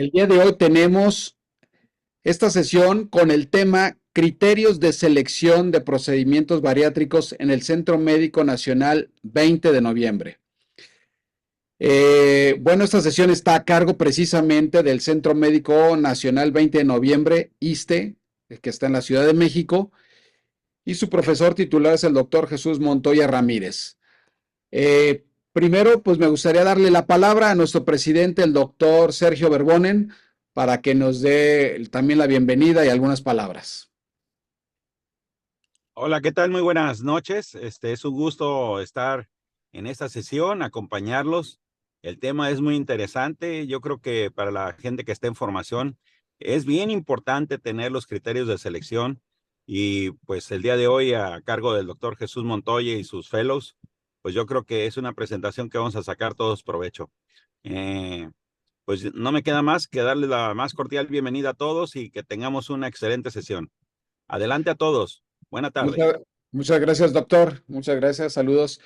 El día de hoy tenemos esta sesión con el tema Criterios de selección de procedimientos bariátricos en el Centro Médico Nacional 20 de noviembre. Bueno, esta sesión está a cargo precisamente del Centro Médico Nacional 20 de noviembre, ISSSTE, que está en la Ciudad de México, y su profesor titular es el doctor Jesús Montoya Ramírez. Primero, pues me gustaría darle la palabra a nuestro presidente, el doctor Sergio Verbonen, para que nos dé también la bienvenida y algunas palabras. Hola, ¿qué tal? Muy buenas noches. Es un gusto estar en esta sesión, acompañarlos. El tema es muy interesante. Yo creo que para la gente que está en formación es bien importante tener los criterios de selección y pues el día de hoy a cargo del doctor Jesús Montoya y sus fellows, pues yo creo que es una presentación que vamos a sacar todos provecho. Pues no me queda más que darles la más cordial bienvenida a todos y que tengamos una excelente sesión. Adelante a todos. Buena tarde. Muchas gracias, doctor. Muchas gracias. Saludos.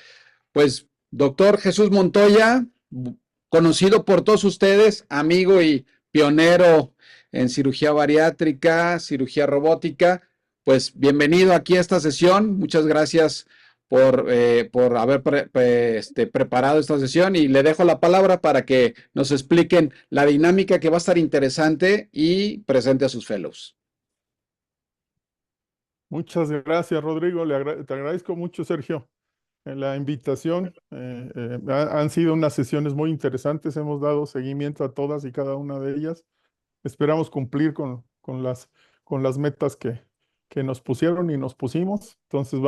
Pues, doctor Jesús Montoya, conocido por todos ustedes, amigo y pionero en cirugía bariátrica, cirugía robótica, pues bienvenido aquí a esta sesión. Muchas gracias por haber preparado esta sesión y le dejo la palabra para que nos expliquen la dinámica que va a estar interesante y presente a sus fellows. Muchas gracias, Rodrigo. Te agradezco mucho, Sergio, la invitación. Han sido unas sesiones muy interesantes. Hemos dado seguimiento a todas y cada una de ellas. Esperamos cumplir con las metas que nos pusieron y nos pusimos. Entonces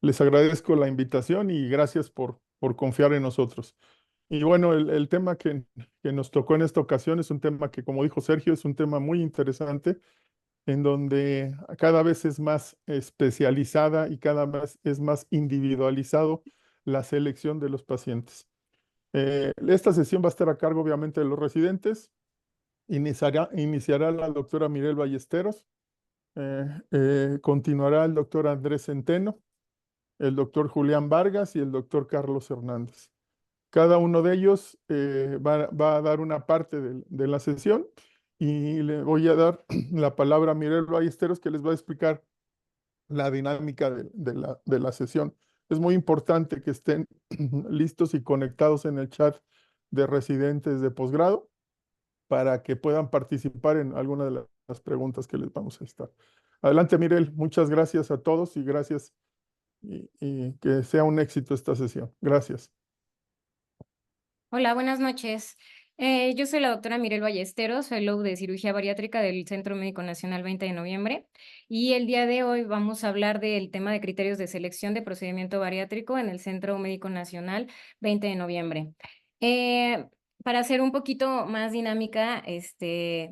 les agradezco la invitación y gracias por confiar en nosotros. Y bueno, el tema que nos tocó en esta ocasión es un tema que, como dijo Sergio, es un tema muy interesante, en donde cada vez es más especializada y cada vez es más individualizado la selección de los pacientes. Esta sesión va a estar a cargo, obviamente, de los residentes. Iniciará la doctora Mirel Ballesteros, continuará el doctor Andrés Centeno, el doctor Julián Vargas y el doctor Carlos Hernández. Cada uno de ellos va a dar una parte de la sesión y le voy a dar la palabra a Mirel Ballesteros, que les va a explicar la dinámica de la sesión. Es muy importante que estén listos y conectados en el chat de residentes de posgrado para que puedan participar en alguna de las preguntas que les vamos a estar. Adelante, Mirel. Muchas gracias a todos y gracias y que sea un éxito esta sesión. Gracias. Hola, buenas noches. Yo soy la doctora Mirel Ballesteros, fellow de cirugía bariátrica del Centro Médico Nacional 20 de noviembre, y el día de hoy vamos a hablar del tema de criterios de selección de procedimiento bariátrico en el Centro Médico Nacional 20 de noviembre. Para hacer un poquito más dinámica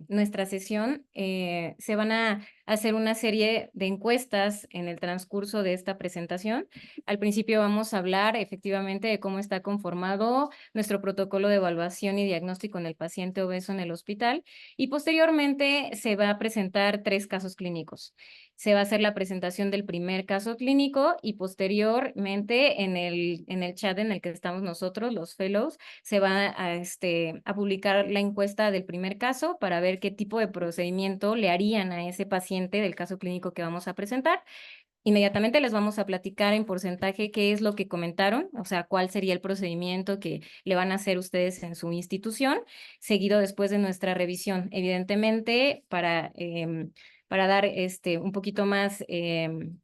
nuestra sesión, se van a hacer una serie de encuestas en el transcurso de esta presentación. Al principio vamos a hablar efectivamente de cómo está conformado nuestro protocolo de evaluación y diagnóstico en el paciente obeso en el hospital, y posteriormente se va a presentar 3 casos clínicos. Se va a hacer la presentación del primer caso clínico y posteriormente en el chat en el que estamos nosotros, los fellows, se va a publicar la encuesta del primer caso para ver qué tipo de procedimiento le harían a ese paciente del caso clínico que vamos a presentar. Inmediatamente les vamos a platicar en porcentaje qué es lo que comentaron, o sea, cuál sería el procedimiento que le van a hacer ustedes en su institución, seguido después de nuestra revisión. Evidentemente, para dar un poquito más,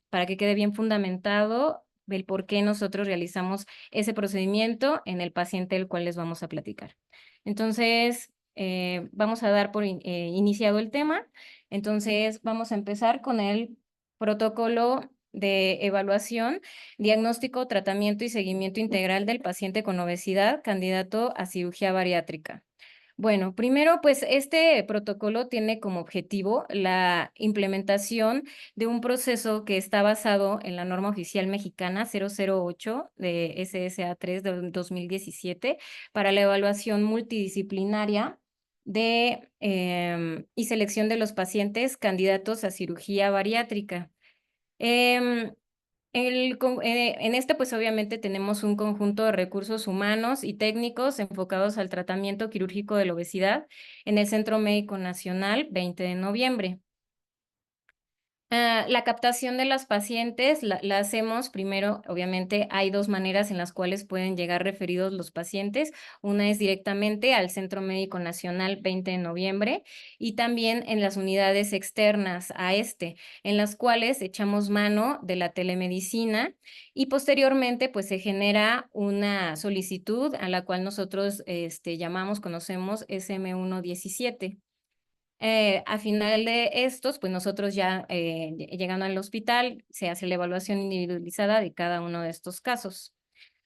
para que quede bien fundamentado el por qué nosotros realizamos ese procedimiento en el paciente del cual les vamos a platicar. Entonces, vamos a dar por iniciado el tema. Entonces, vamos a empezar con el protocolo de evaluación, diagnóstico, tratamiento y seguimiento integral del paciente con obesidad, candidato a cirugía bariátrica. Bueno, primero, pues este protocolo tiene como objetivo la implementación de un proceso que está basado en la norma oficial mexicana 008 de SSA3 de 2017 para la evaluación multidisciplinaria y selección de los pacientes candidatos a cirugía bariátrica. En este, pues obviamente tenemos un conjunto de recursos humanos y técnicos enfocados al tratamiento quirúrgico de la obesidad en el Centro Médico Nacional 20 de noviembre. La captación de las pacientes la hacemos primero, obviamente hay dos maneras en las cuales pueden llegar referidos los pacientes. Una es directamente al Centro Médico Nacional 20 de noviembre y también en las unidades externas a en las cuales echamos mano de la telemedicina y posteriormente pues se genera una solicitud a la cual nosotros conocemos SM117. A final de estos, pues nosotros ya llegando al hospital, se hace la evaluación individualizada de cada uno de estos casos.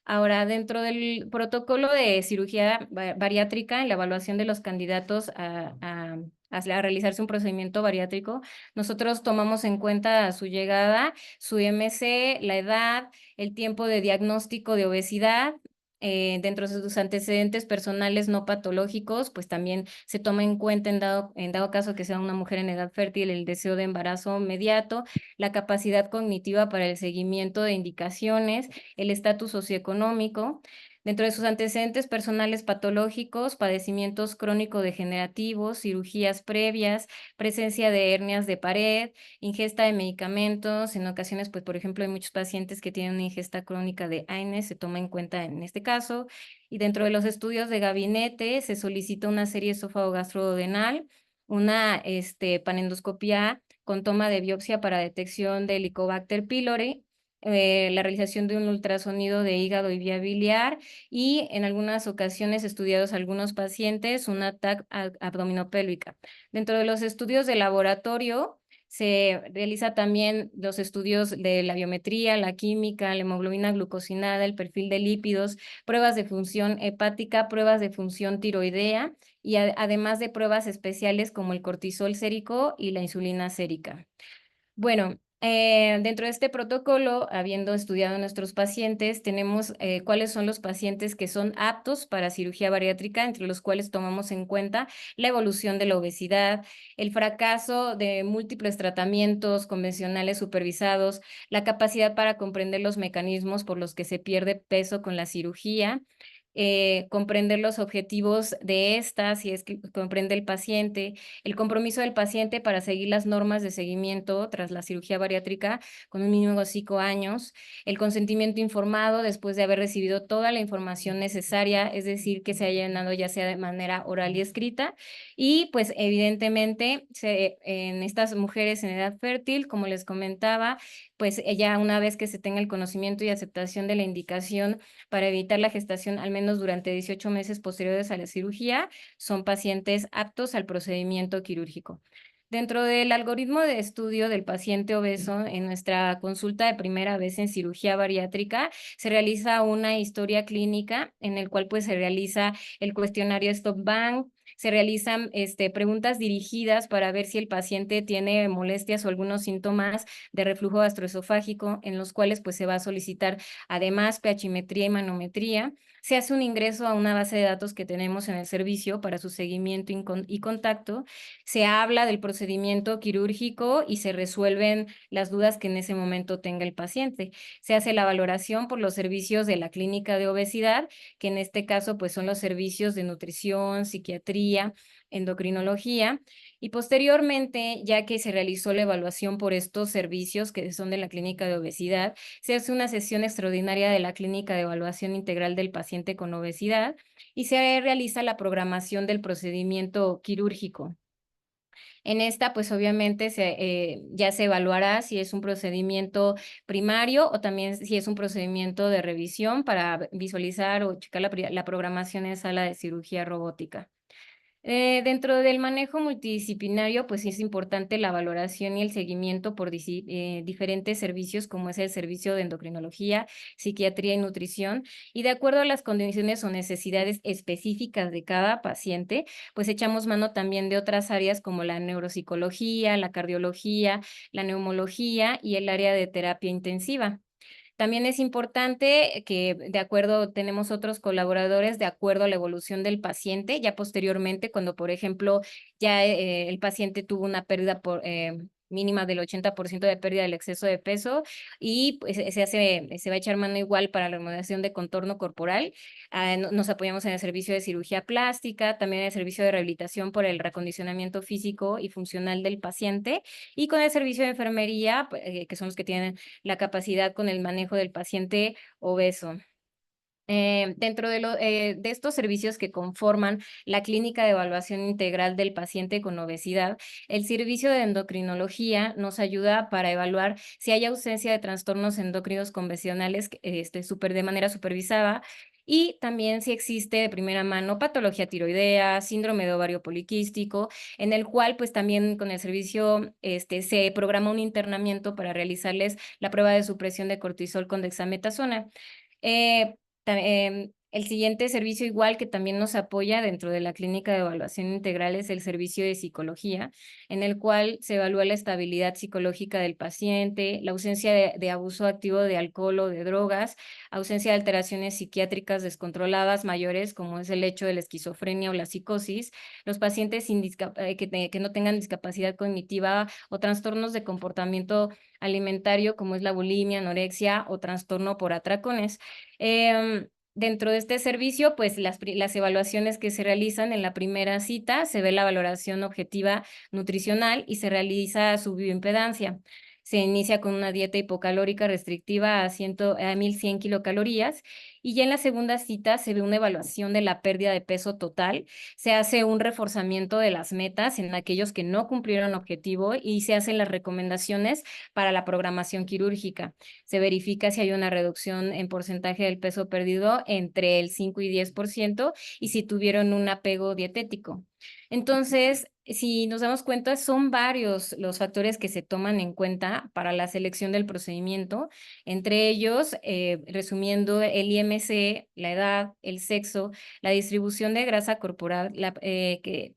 Ahora, dentro del protocolo de cirugía bariátrica, en la evaluación de los candidatos a realizarse un procedimiento bariátrico, nosotros tomamos en cuenta su llegada, su IMC, la edad, el tiempo de diagnóstico de obesidad. Dentro de sus antecedentes personales no patológicos, pues también se toma en cuenta en dado caso que sea una mujer en edad fértil, el deseo de embarazo inmediato, la capacidad cognitiva para el seguimiento de indicaciones, el estatus socioeconómico. Dentro de sus antecedentes personales patológicos, padecimientos crónico-degenerativos, cirugías previas, presencia de hernias de pared, ingesta de medicamentos. En ocasiones, pues, por ejemplo, hay muchos pacientes que tienen una ingesta crónica de AINES, se toma en cuenta en este caso. Y dentro de los estudios de gabinete se solicita una serie esófago-gastrodenal, una panendoscopia con toma de biopsia para detección de Helicobacter pylori, la realización de un ultrasonido de hígado y vía biliar y en algunas ocasiones estudiados algunos pacientes una TAC abdominopélvica. Dentro de los estudios de laboratorio se realiza también los estudios de la biometría, la química, la hemoglobina glucosinada, el perfil de lípidos, pruebas de función hepática, pruebas de función tiroidea y además de pruebas especiales como el cortisol sérico y la insulina sérica. Bueno, dentro de este protocolo, habiendo estudiado a nuestros pacientes, tenemos cuáles son los pacientes que son aptos para cirugía bariátrica, entre los cuales tomamos en cuenta la evolución de la obesidad, el fracaso de múltiples tratamientos convencionales supervisados, la capacidad para comprender los mecanismos por los que se pierde peso con la cirugía, comprender los objetivos de esta, si es que comprende el paciente, el compromiso del paciente para seguir las normas de seguimiento tras la cirugía bariátrica con un mínimo de 5 años, el consentimiento informado después de haber recibido toda la información necesaria, es decir, que se haya llenado ya sea de manera oral y escrita, y pues evidentemente en estas mujeres en edad fértil, como les comentaba, pues ella una vez que se tenga el conocimiento y aceptación de la indicación para evitar la gestación al menos durante 18 meses posteriores a la cirugía, son pacientes aptos al procedimiento quirúrgico. Dentro del algoritmo de estudio del paciente obeso, en nuestra consulta de primera vez en cirugía bariátrica, se realiza una historia clínica en el cual pues se realiza el cuestionario Stop Bang, se realizan preguntas dirigidas para ver si el paciente tiene molestias o algunos síntomas de reflujo gastroesofágico, en los cuales pues se va a solicitar además pH-metría y manometría. Se hace un ingreso a una base de datos que tenemos en el servicio para su seguimiento y contacto. Se habla del procedimiento quirúrgico y se resuelven las dudas que en ese momento tenga el paciente. Se hace la valoración por los servicios de la clínica de obesidad, que en este caso pues son los servicios de nutrición, psiquiatría, endocrinología, y posteriormente, ya que se realizó la evaluación por estos servicios que son de la clínica de obesidad, se hace una sesión extraordinaria de la clínica de evaluación integral del paciente con obesidad y se realiza la programación del procedimiento quirúrgico. En esta, pues obviamente ya se evaluará si es un procedimiento primario o también si es un procedimiento de revisión para visualizar o checar la programación en sala de cirugía robótica. Dentro del manejo multidisciplinario, pues sí es importante la valoración y el seguimiento por diferentes servicios, como es el servicio de endocrinología, psiquiatría y nutrición, y de acuerdo a las condiciones o necesidades específicas de cada paciente, pues echamos mano también de otras áreas como la neuropsicología, la cardiología, la neumología y el área de terapia intensiva. También es importante que tenemos otros colaboradores de acuerdo a la evolución del paciente, ya posteriormente cuando, por ejemplo, ya el paciente tuvo una pérdida mínima del 80% de pérdida del exceso de peso y pues, se va a echar mano igual para la remodelación de contorno corporal. Nos apoyamos en el servicio de cirugía plástica, también en el servicio de rehabilitación por el reacondicionamiento físico y funcional del paciente y con el servicio de enfermería, que son los que tienen la capacidad con el manejo del paciente obeso. Dentro de estos servicios que conforman la clínica de evaluación integral del paciente con obesidad, el servicio de endocrinología nos ayuda para evaluar si hay ausencia de trastornos endocrinos convencionales de manera supervisada y también si existe de primera mano patología tiroidea, síndrome de ovario poliquístico, en el cual pues también con el servicio se programa un internamiento para realizarles la prueba de supresión de cortisol con dexametasona. El siguiente servicio igual que también nos apoya dentro de la clínica de evaluación integral es el servicio de psicología, en el cual se evalúa la estabilidad psicológica del paciente, la ausencia de abuso activo de alcohol o de drogas, ausencia de alteraciones psiquiátricas descontroladas mayores, como es el hecho de la esquizofrenia o la psicosis, los pacientes que no tengan discapacidad cognitiva o trastornos de comportamiento alimentario, como es la bulimia, anorexia o trastorno por atracones. Dentro de este servicio, pues las evaluaciones que se realizan en la primera cita, se ve la valoración objetiva nutricional y se realiza su bioimpedancia. Se inicia con una dieta hipocalórica restrictiva a 1100 kilocalorías y ya en la segunda cita se ve una evaluación de la pérdida de peso total, se hace un reforzamiento de las metas en aquellos que no cumplieron objetivo y se hacen las recomendaciones para la programación quirúrgica. Se verifica si hay una reducción en porcentaje del peso perdido entre el 5 y 10% y si tuvieron un apego dietético. Entonces, si nos damos cuenta, son varios los factores que se toman en cuenta para la selección del procedimiento, entre ellos, resumiendo, el IMC, la edad, el sexo, la distribución de grasa corporal, que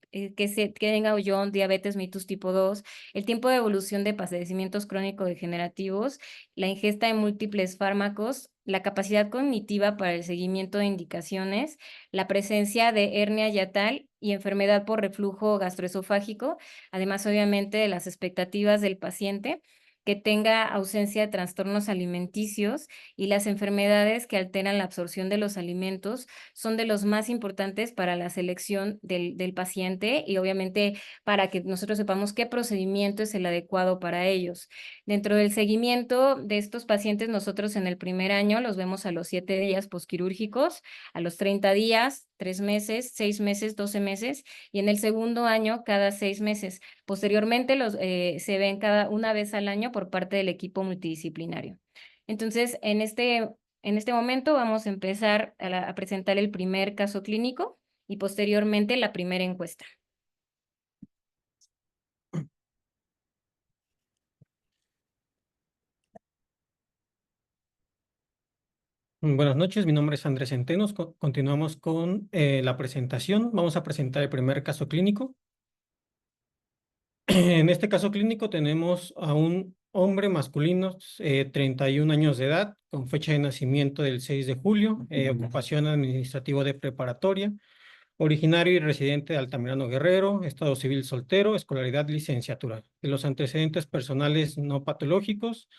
tenga hoyón, diabetes mellitus tipo 2, el tiempo de evolución de padecimientos crónico-degenerativos, la ingesta de múltiples fármacos, la capacidad cognitiva para el seguimiento de indicaciones, la presencia de hernia yatal y enfermedad por reflujo gastroesofágico, además obviamente de las expectativas del paciente, que tenga ausencia de trastornos alimenticios y las enfermedades que alteran la absorción de los alimentos son de los más importantes para la selección del paciente y obviamente para que nosotros sepamos qué procedimiento es el adecuado para ellos. Dentro del seguimiento de estos pacientes, nosotros en el primer año los vemos a los 7 días posquirúrgicos, a los 30 días, 3 meses, 6 meses, 12 meses, y en el segundo año cada 6 meses. Posteriormente se ven cada una vez al año por parte del equipo multidisciplinario. Entonces, en este momento vamos a empezar a presentar el primer caso clínico y posteriormente la primera encuesta. Buenas noches, mi nombre es Andrés Centenos. Continuamos con la presentación. Vamos a presentar el primer caso clínico. En este caso clínico tenemos a un hombre masculino, 31 años de edad, con fecha de nacimiento del 6 de julio, ocupación administrativo de preparatoria, originario y residente de Altamirano Guerrero, estado civil soltero, escolaridad licenciatura. De los antecedentes personales no patológicos: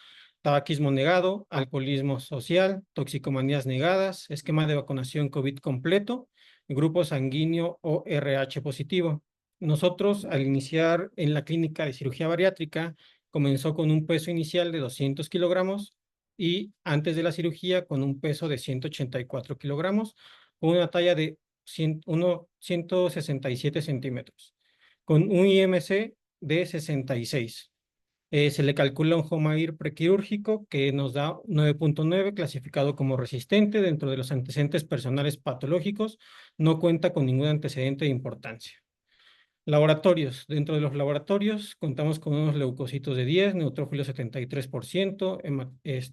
tabaquismo negado, alcoholismo social, toxicomanías negadas, esquema de vacunación COVID completo, grupo sanguíneo o RH positivo. Nosotros, al iniciar en la clínica de cirugía bariátrica, comenzó con un peso inicial de 200 kilogramos y antes de la cirugía con un peso de 184 kilogramos, con una talla de 167 centímetros, con un IMC de 66. Se le calcula un HOMA-IR prequirúrgico que nos da 9.9, clasificado como resistente. Dentro de los antecedentes personales patológicos, no cuenta con ningún antecedente de importancia. Laboratorios. Dentro de los laboratorios contamos con unos leucocitos de 10, neutrófilos 73%,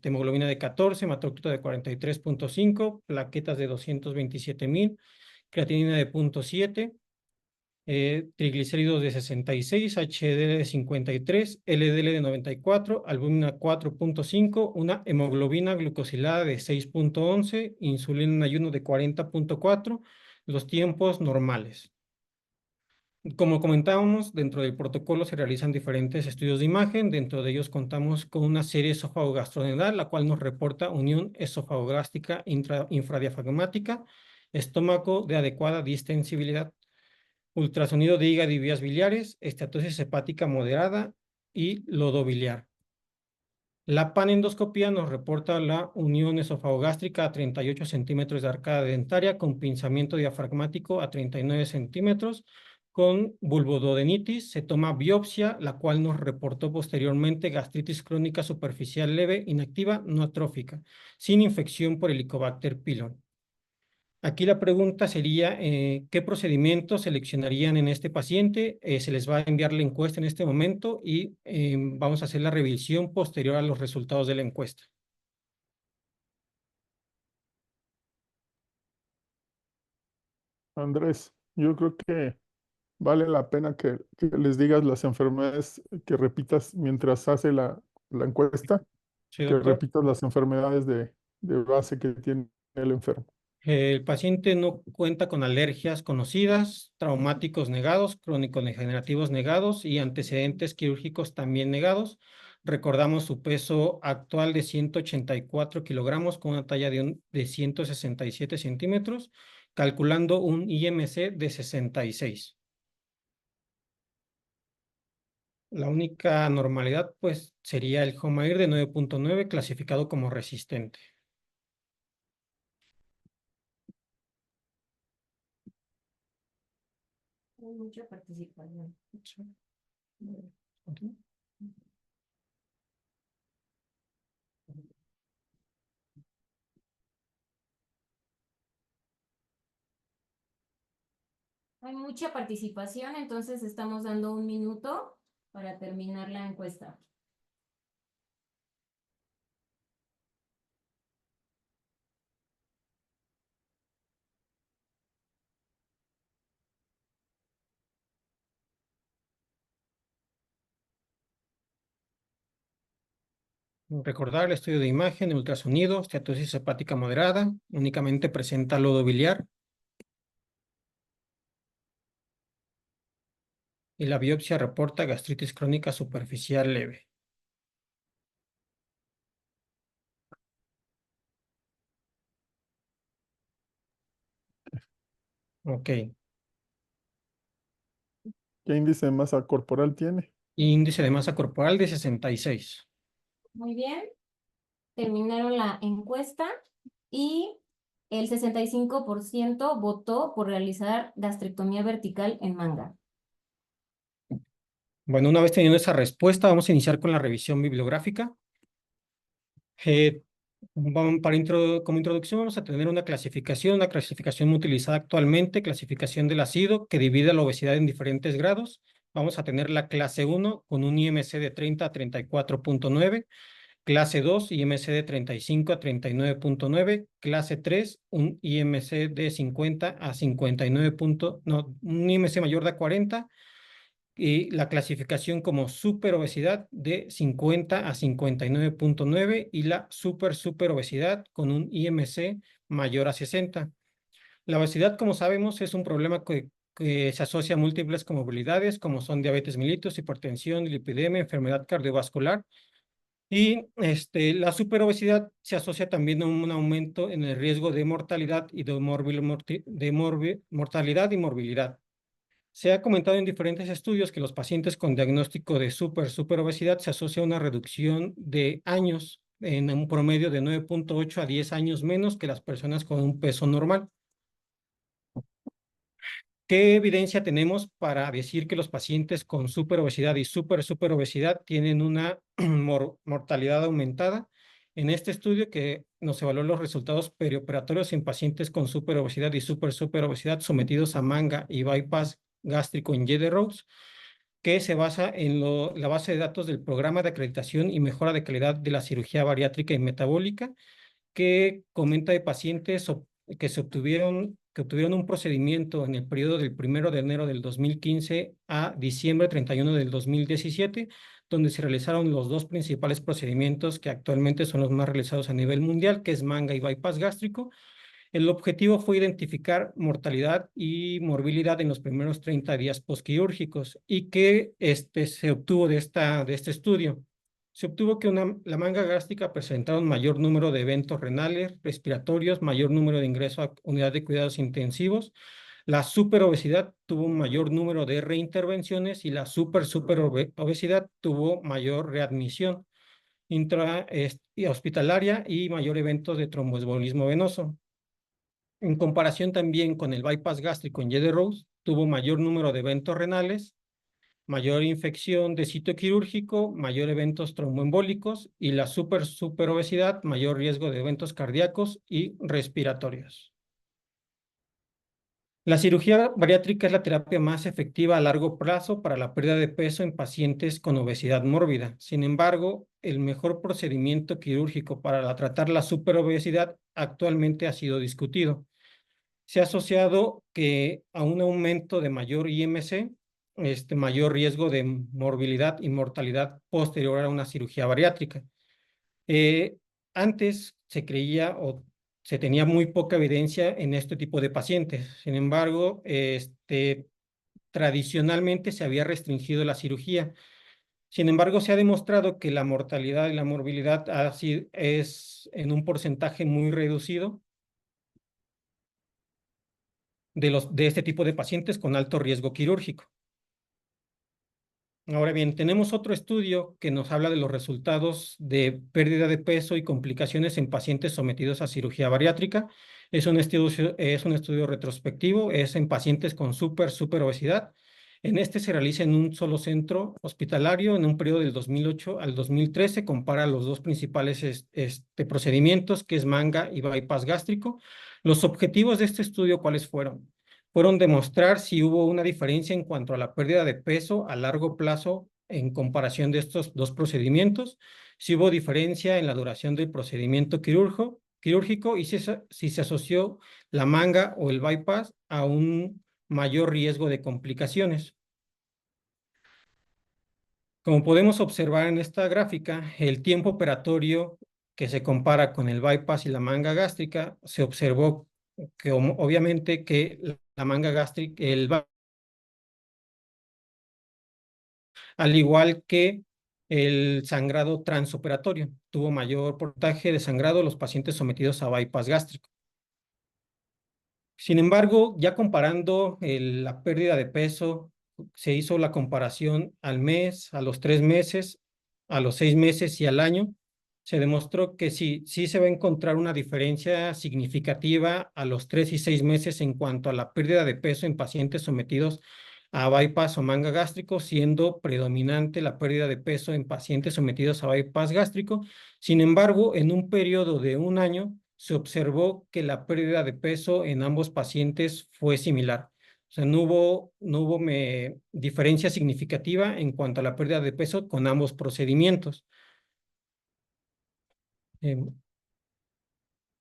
hemoglobina de 14, hematocrito de 43.5, plaquetas de 227,000, creatinina de 0.7, triglicéridos de 66, HDL de 53, LDL de 94, albúmina 4.5, una hemoglobina glucosilada de 6.11, insulina en ayuno de 40.4, los tiempos normales. Como comentábamos, dentro del protocolo se realizan diferentes estudios de imagen. Dentro de ellos contamos con una serie esófago-gastrodental, la cual nos reporta unión esofagogástrica infradiafragmática, estómago de adecuada distensibilidad, ultrasonido de hígado y vías biliares, esteatosis hepática moderada y lodo biliar. La panendoscopía nos reporta la unión esofagogástrica a 38 centímetros de arcada dentaria con pinzamiento diafragmático a 39 centímetros con vulvoduodenitis. Se toma biopsia, la cual nos reportó posteriormente gastritis crónica superficial leve, inactiva, no atrófica, sin infección por Helicobacter pylori. Aquí la pregunta sería, ¿qué procedimientos seleccionarían en este paciente? Se les va a enviar la encuesta en este momento y vamos a hacer la revisión posterior a los resultados de la encuesta. Andrés, yo creo que vale la pena que les digas las enfermedades, que repitas mientras hace la encuesta, Sí, que doctor. repitas las enfermedades de base que tiene el enfermo. El paciente no cuenta con alergias conocidas, traumáticos negados, crónicos degenerativos negados y antecedentes quirúrgicos también negados. Recordamos su peso actual de 184 kilogramos con una talla de 167 centímetros, calculando un IMC de 66. La única anormalidad, pues, sería el HOMA-IR de 9.9 clasificado como resistente. Hay mucha participación. Hay mucha participación, entonces estamos dando un minuto para terminar la encuesta. Recordar el estudio de imagen, el ultrasonido, esteatosis hepática moderada, únicamente presenta lodo biliar. Y la biopsia reporta gastritis crónica superficial leve. Ok. ¿Qué índice de masa corporal tiene? Índice de masa corporal de 66. Muy bien. Terminaron la encuesta y el 65% votó por realizar gastrectomía vertical en manga. Bueno, una vez teniendo esa respuesta, vamos a iniciar con la revisión bibliográfica. Como introducción vamos a tener una clasificación muy utilizada actualmente, clasificación del ácido que divide la obesidad en diferentes grados. Vamos a tener la clase 1 con un IMC de 30 a 34.9, clase 2 IMC de 35 a 39.9, clase 3 un IMC de 50 a 59. No, un IMC mayor de 40 y la clasificación como superobesidad de 50 a 59.9 y la superobesidad con un IMC mayor a 60. La obesidad, como sabemos, es un problema que se asocia a múltiples comorbilidades, como son diabetes mellitus, hipertensión, lipidemia, enfermedad cardiovascular. Y la superobesidad se asocia también a un aumento en el riesgo de mortalidad y mortalidad y morbilidad. Se ha comentado en diferentes estudios que los pacientes con diagnóstico de superobesidad se asocia a una reducción de años en un promedio de 9.8 a 10 años menos que las personas con un peso normal. ¿Qué evidencia tenemos para decir que los pacientes con superobesidad y superobesidad tienen una mortalidad aumentada? En este estudio que nos evaluó los resultados perioperatorios en pacientes con superobesidad y superobesidad sometidos a manga y bypass gástrico en Gederoth, que se basa en la base de datos del Programa de Acreditación y Mejora de Calidad de la Cirugía Bariátrica y Metabólica, que comenta de pacientes que obtuvieron un procedimiento en el periodo del 1 de enero del 2015 a diciembre 31 del 2017, donde se realizaron los dos principales procedimientos que actualmente son los más realizados a nivel mundial, que es manga y bypass gástrico. El objetivo fue identificar mortalidad y morbilidad en los primeros 30 días postquirúrgicos. ¿Y qué se obtuvo de este estudio? Se obtuvo que la manga gástrica presentaba un mayor número de eventos renales, respiratorios, mayor número de ingreso a unidad de cuidados intensivos. La superobesidad tuvo un mayor número de reintervenciones y la superobesidad tuvo mayor readmisión hospitalaria y mayor eventos de tromboembolismo venoso. En comparación también con el bypass gástrico en Yede-Rouse, tuvo mayor número de eventos renales, mayor infección de sitio quirúrgico, mayor eventos tromboembólicos y la superobesidad, mayor riesgo de eventos cardíacos y respiratorios. La cirugía bariátrica es la terapia más efectiva a largo plazo para la pérdida de peso en pacientes con obesidad mórbida. Sin embargo, el mejor procedimiento quirúrgico para tratar la superobesidad actualmente ha sido discutido. Se ha asociado a un aumento de mayor IMC, mayor riesgo de morbilidad y mortalidad posterior a una cirugía bariátrica. Antes se creía o se tenía muy poca evidencia en este tipo de pacientes. Sin embargo, tradicionalmente se había restringido la cirugía. Sin embargo, se ha demostrado que la mortalidad y la morbilidad es en un porcentaje muy reducido de este tipo de pacientes con alto riesgo quirúrgico. Ahora bien, tenemos otro estudio que nos habla de los resultados de pérdida de peso y complicaciones en pacientes sometidos a cirugía bariátrica. Es un estudio retrospectivo, es en pacientes con superobesidad. En este se realiza en un solo centro hospitalario en un periodo del 2008 al 2013. Compara los dos principales procedimientos, que es manga y bypass gástrico. Los objetivos de este estudio, ¿cuáles fueron? Fueron demostrar si hubo una diferencia en cuanto a la pérdida de peso a largo plazo en comparación de estos dos procedimientos, si hubo diferencia en la duración del procedimiento quirúrgico y si se asoció la manga o el bypass a un mayor riesgo de complicaciones. Como podemos observar en esta gráfica, el tiempo operatorio que se compara con el bypass y la manga gástrica, se observó que obviamente que la manga gástrica, al igual que el sangrado transoperatorio, tuvo mayor porcentaje de sangrado los pacientes sometidos a bypass gástrico. Sin embargo, ya comparando la pérdida de peso, se hizo la comparación al mes, a los 3 meses, a los 6 meses y al año. Se demostró que sí se va a encontrar una diferencia significativa a los 3 y 6 meses en cuanto a la pérdida de peso en pacientes sometidos a bypass o manga gástrico, siendo predominante la pérdida de peso en pacientes sometidos a bypass gástrico. Sin embargo, en un periodo de un año, se observó que la pérdida de peso en ambos pacientes fue similar. O sea, no hubo diferencia significativa en cuanto a la pérdida de peso con ambos procedimientos.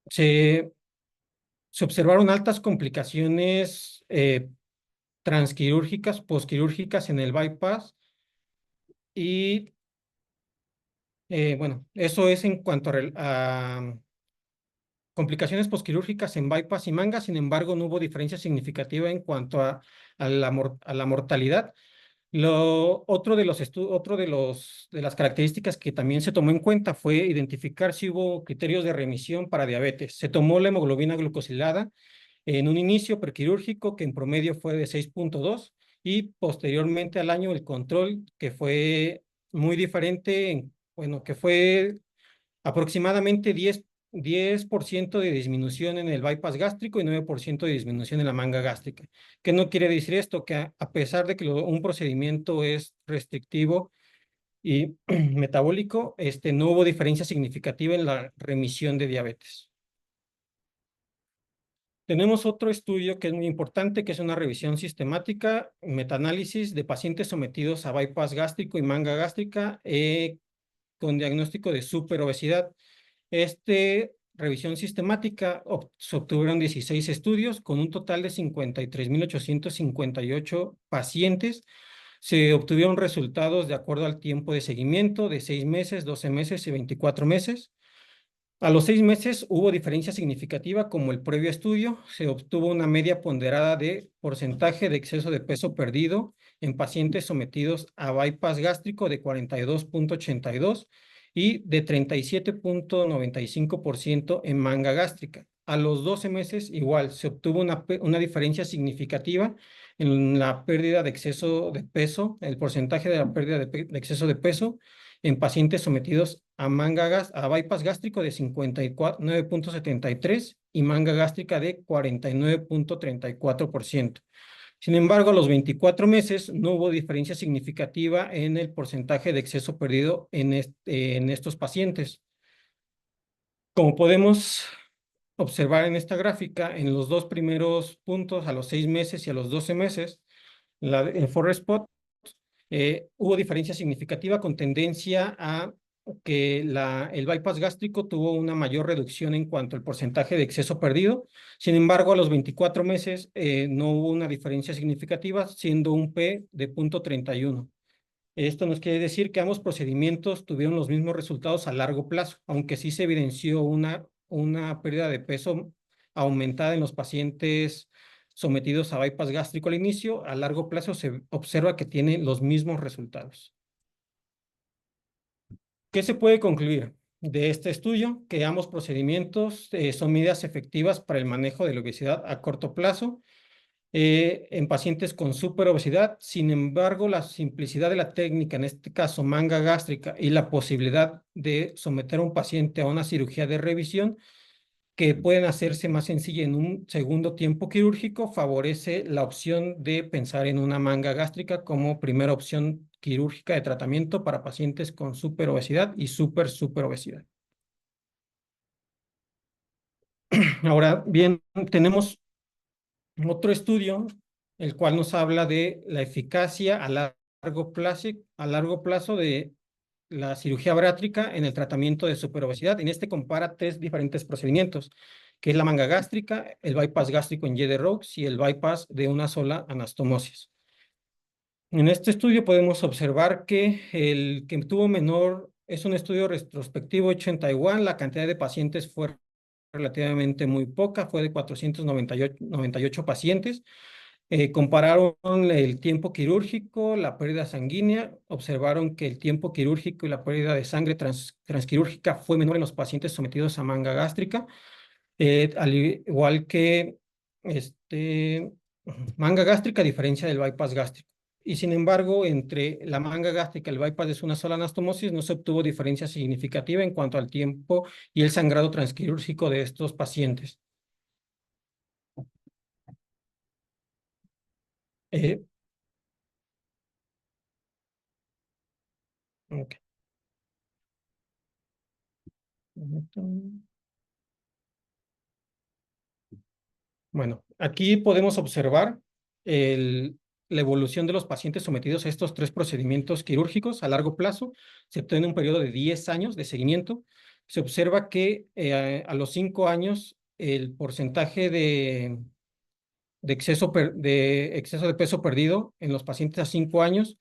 Se observaron altas complicaciones transquirúrgicas, posquirúrgicas en el bypass y bueno, eso es en cuanto a complicaciones posquirúrgicas en bypass y manga. Sin embargo, no hubo diferencia significativa en cuanto a la mortalidad. Otro de las características que también se tomó en cuenta fue identificar si hubo criterios de remisión para diabetes. Se tomó la hemoglobina glucosilada en un inicio prequirúrgico que en promedio fue de 6.2 y posteriormente al año el control, que fue muy diferente, que fue aproximadamente 10% de disminución en el bypass gástrico y 9% de disminución en la manga gástrica. ¿Qué no quiere decir esto? Que a pesar de que un procedimiento es restrictivo y metabólico, no hubo diferencia significativa en la remisión de diabetes. Tenemos otro estudio que es muy importante, que es una revisión sistemática, metaanálisis de pacientes sometidos a bypass gástrico y manga gástrica con diagnóstico de superobesidad. Revisión sistemática, se obtuvieron 16 estudios con un total de 53,858 pacientes. Se obtuvieron resultados de acuerdo al tiempo de seguimiento de 6 meses, 12 meses y 24 meses. A los 6 meses hubo diferencia significativa como el previo estudio. Se obtuvo una media ponderada de porcentaje de exceso de peso perdido en pacientes sometidos a bypass gástrico de 42.82 y de 37.95% en manga gástrica. A los 12 meses igual se obtuvo una diferencia significativa en la pérdida de exceso de peso, el porcentaje de la pérdida de exceso de peso en pacientes sometidos a a bypass gástrico de 59.73 y manga gástrica de 49.34%. Sin embargo, a los 24 meses no hubo diferencia significativa en el porcentaje de exceso perdido en estos pacientes. Como podemos observar en esta gráfica, en los dos primeros puntos, a los 6 meses y a los 12 meses, en Forest Spot, hubo diferencia significativa con tendencia a que el bypass gástrico tuvo una mayor reducción en cuanto al porcentaje de exceso perdido. Sin embargo, a los 24 meses no hubo una diferencia significativa, siendo un P de 0.31. Esto nos quiere decir que ambos procedimientos tuvieron los mismos resultados a largo plazo, aunque sí se evidenció una pérdida de peso aumentada en los pacientes sometidos a bypass gástrico al inicio. A largo plazo se observa que tiene los mismos resultados. ¿Qué se puede concluir de este estudio? Que ambos procedimientos son medidas efectivas para el manejo de la obesidad a corto plazo en pacientes con superobesidad. Sin embargo, la simplicidad de la técnica, en este caso manga gástrica, y la posibilidad de someter a un paciente a una cirugía de revisión que pueden hacerse más sencilla en un segundo tiempo quirúrgico, favorece la opción de pensar en una manga gástrica como primera opción quirúrgica de tratamiento para pacientes con superobesidad y superobesidad. Ahora bien, tenemos otro estudio, el cual nos habla de la eficacia a largo plazo de la cirugía bariátrica en el tratamiento de superobesidad. En este compara 3 diferentes procedimientos, que es la manga gástrica, el bypass gástrico en Y de Raux y el bypass de una sola anastomosis. En este estudio podemos observar que el que tuvo menor es un estudio retrospectivo hecho en Taiwán. La cantidad de pacientes fue relativamente muy poca, fue de 498 pacientes. Compararon el tiempo quirúrgico, la pérdida sanguínea, observaron que el tiempo quirúrgico y la pérdida de sangre transquirúrgica fue menor en los pacientes sometidos a manga gástrica, al igual que manga gástrica a diferencia del bypass gástrico. Y sin embargo, entre la manga gástrica y el bypass de una sola anastomosis no se obtuvo diferencia significativa en cuanto al tiempo y el sangrado transquirúrgico de estos pacientes. Ok. Bueno, aquí podemos observar la evolución de los pacientes sometidos a estos 3 procedimientos quirúrgicos a largo plazo. Se obtiene un periodo de 10 años de seguimiento. Se observa que a los 5 años el porcentaje de exceso de peso perdido en los pacientes a 5 años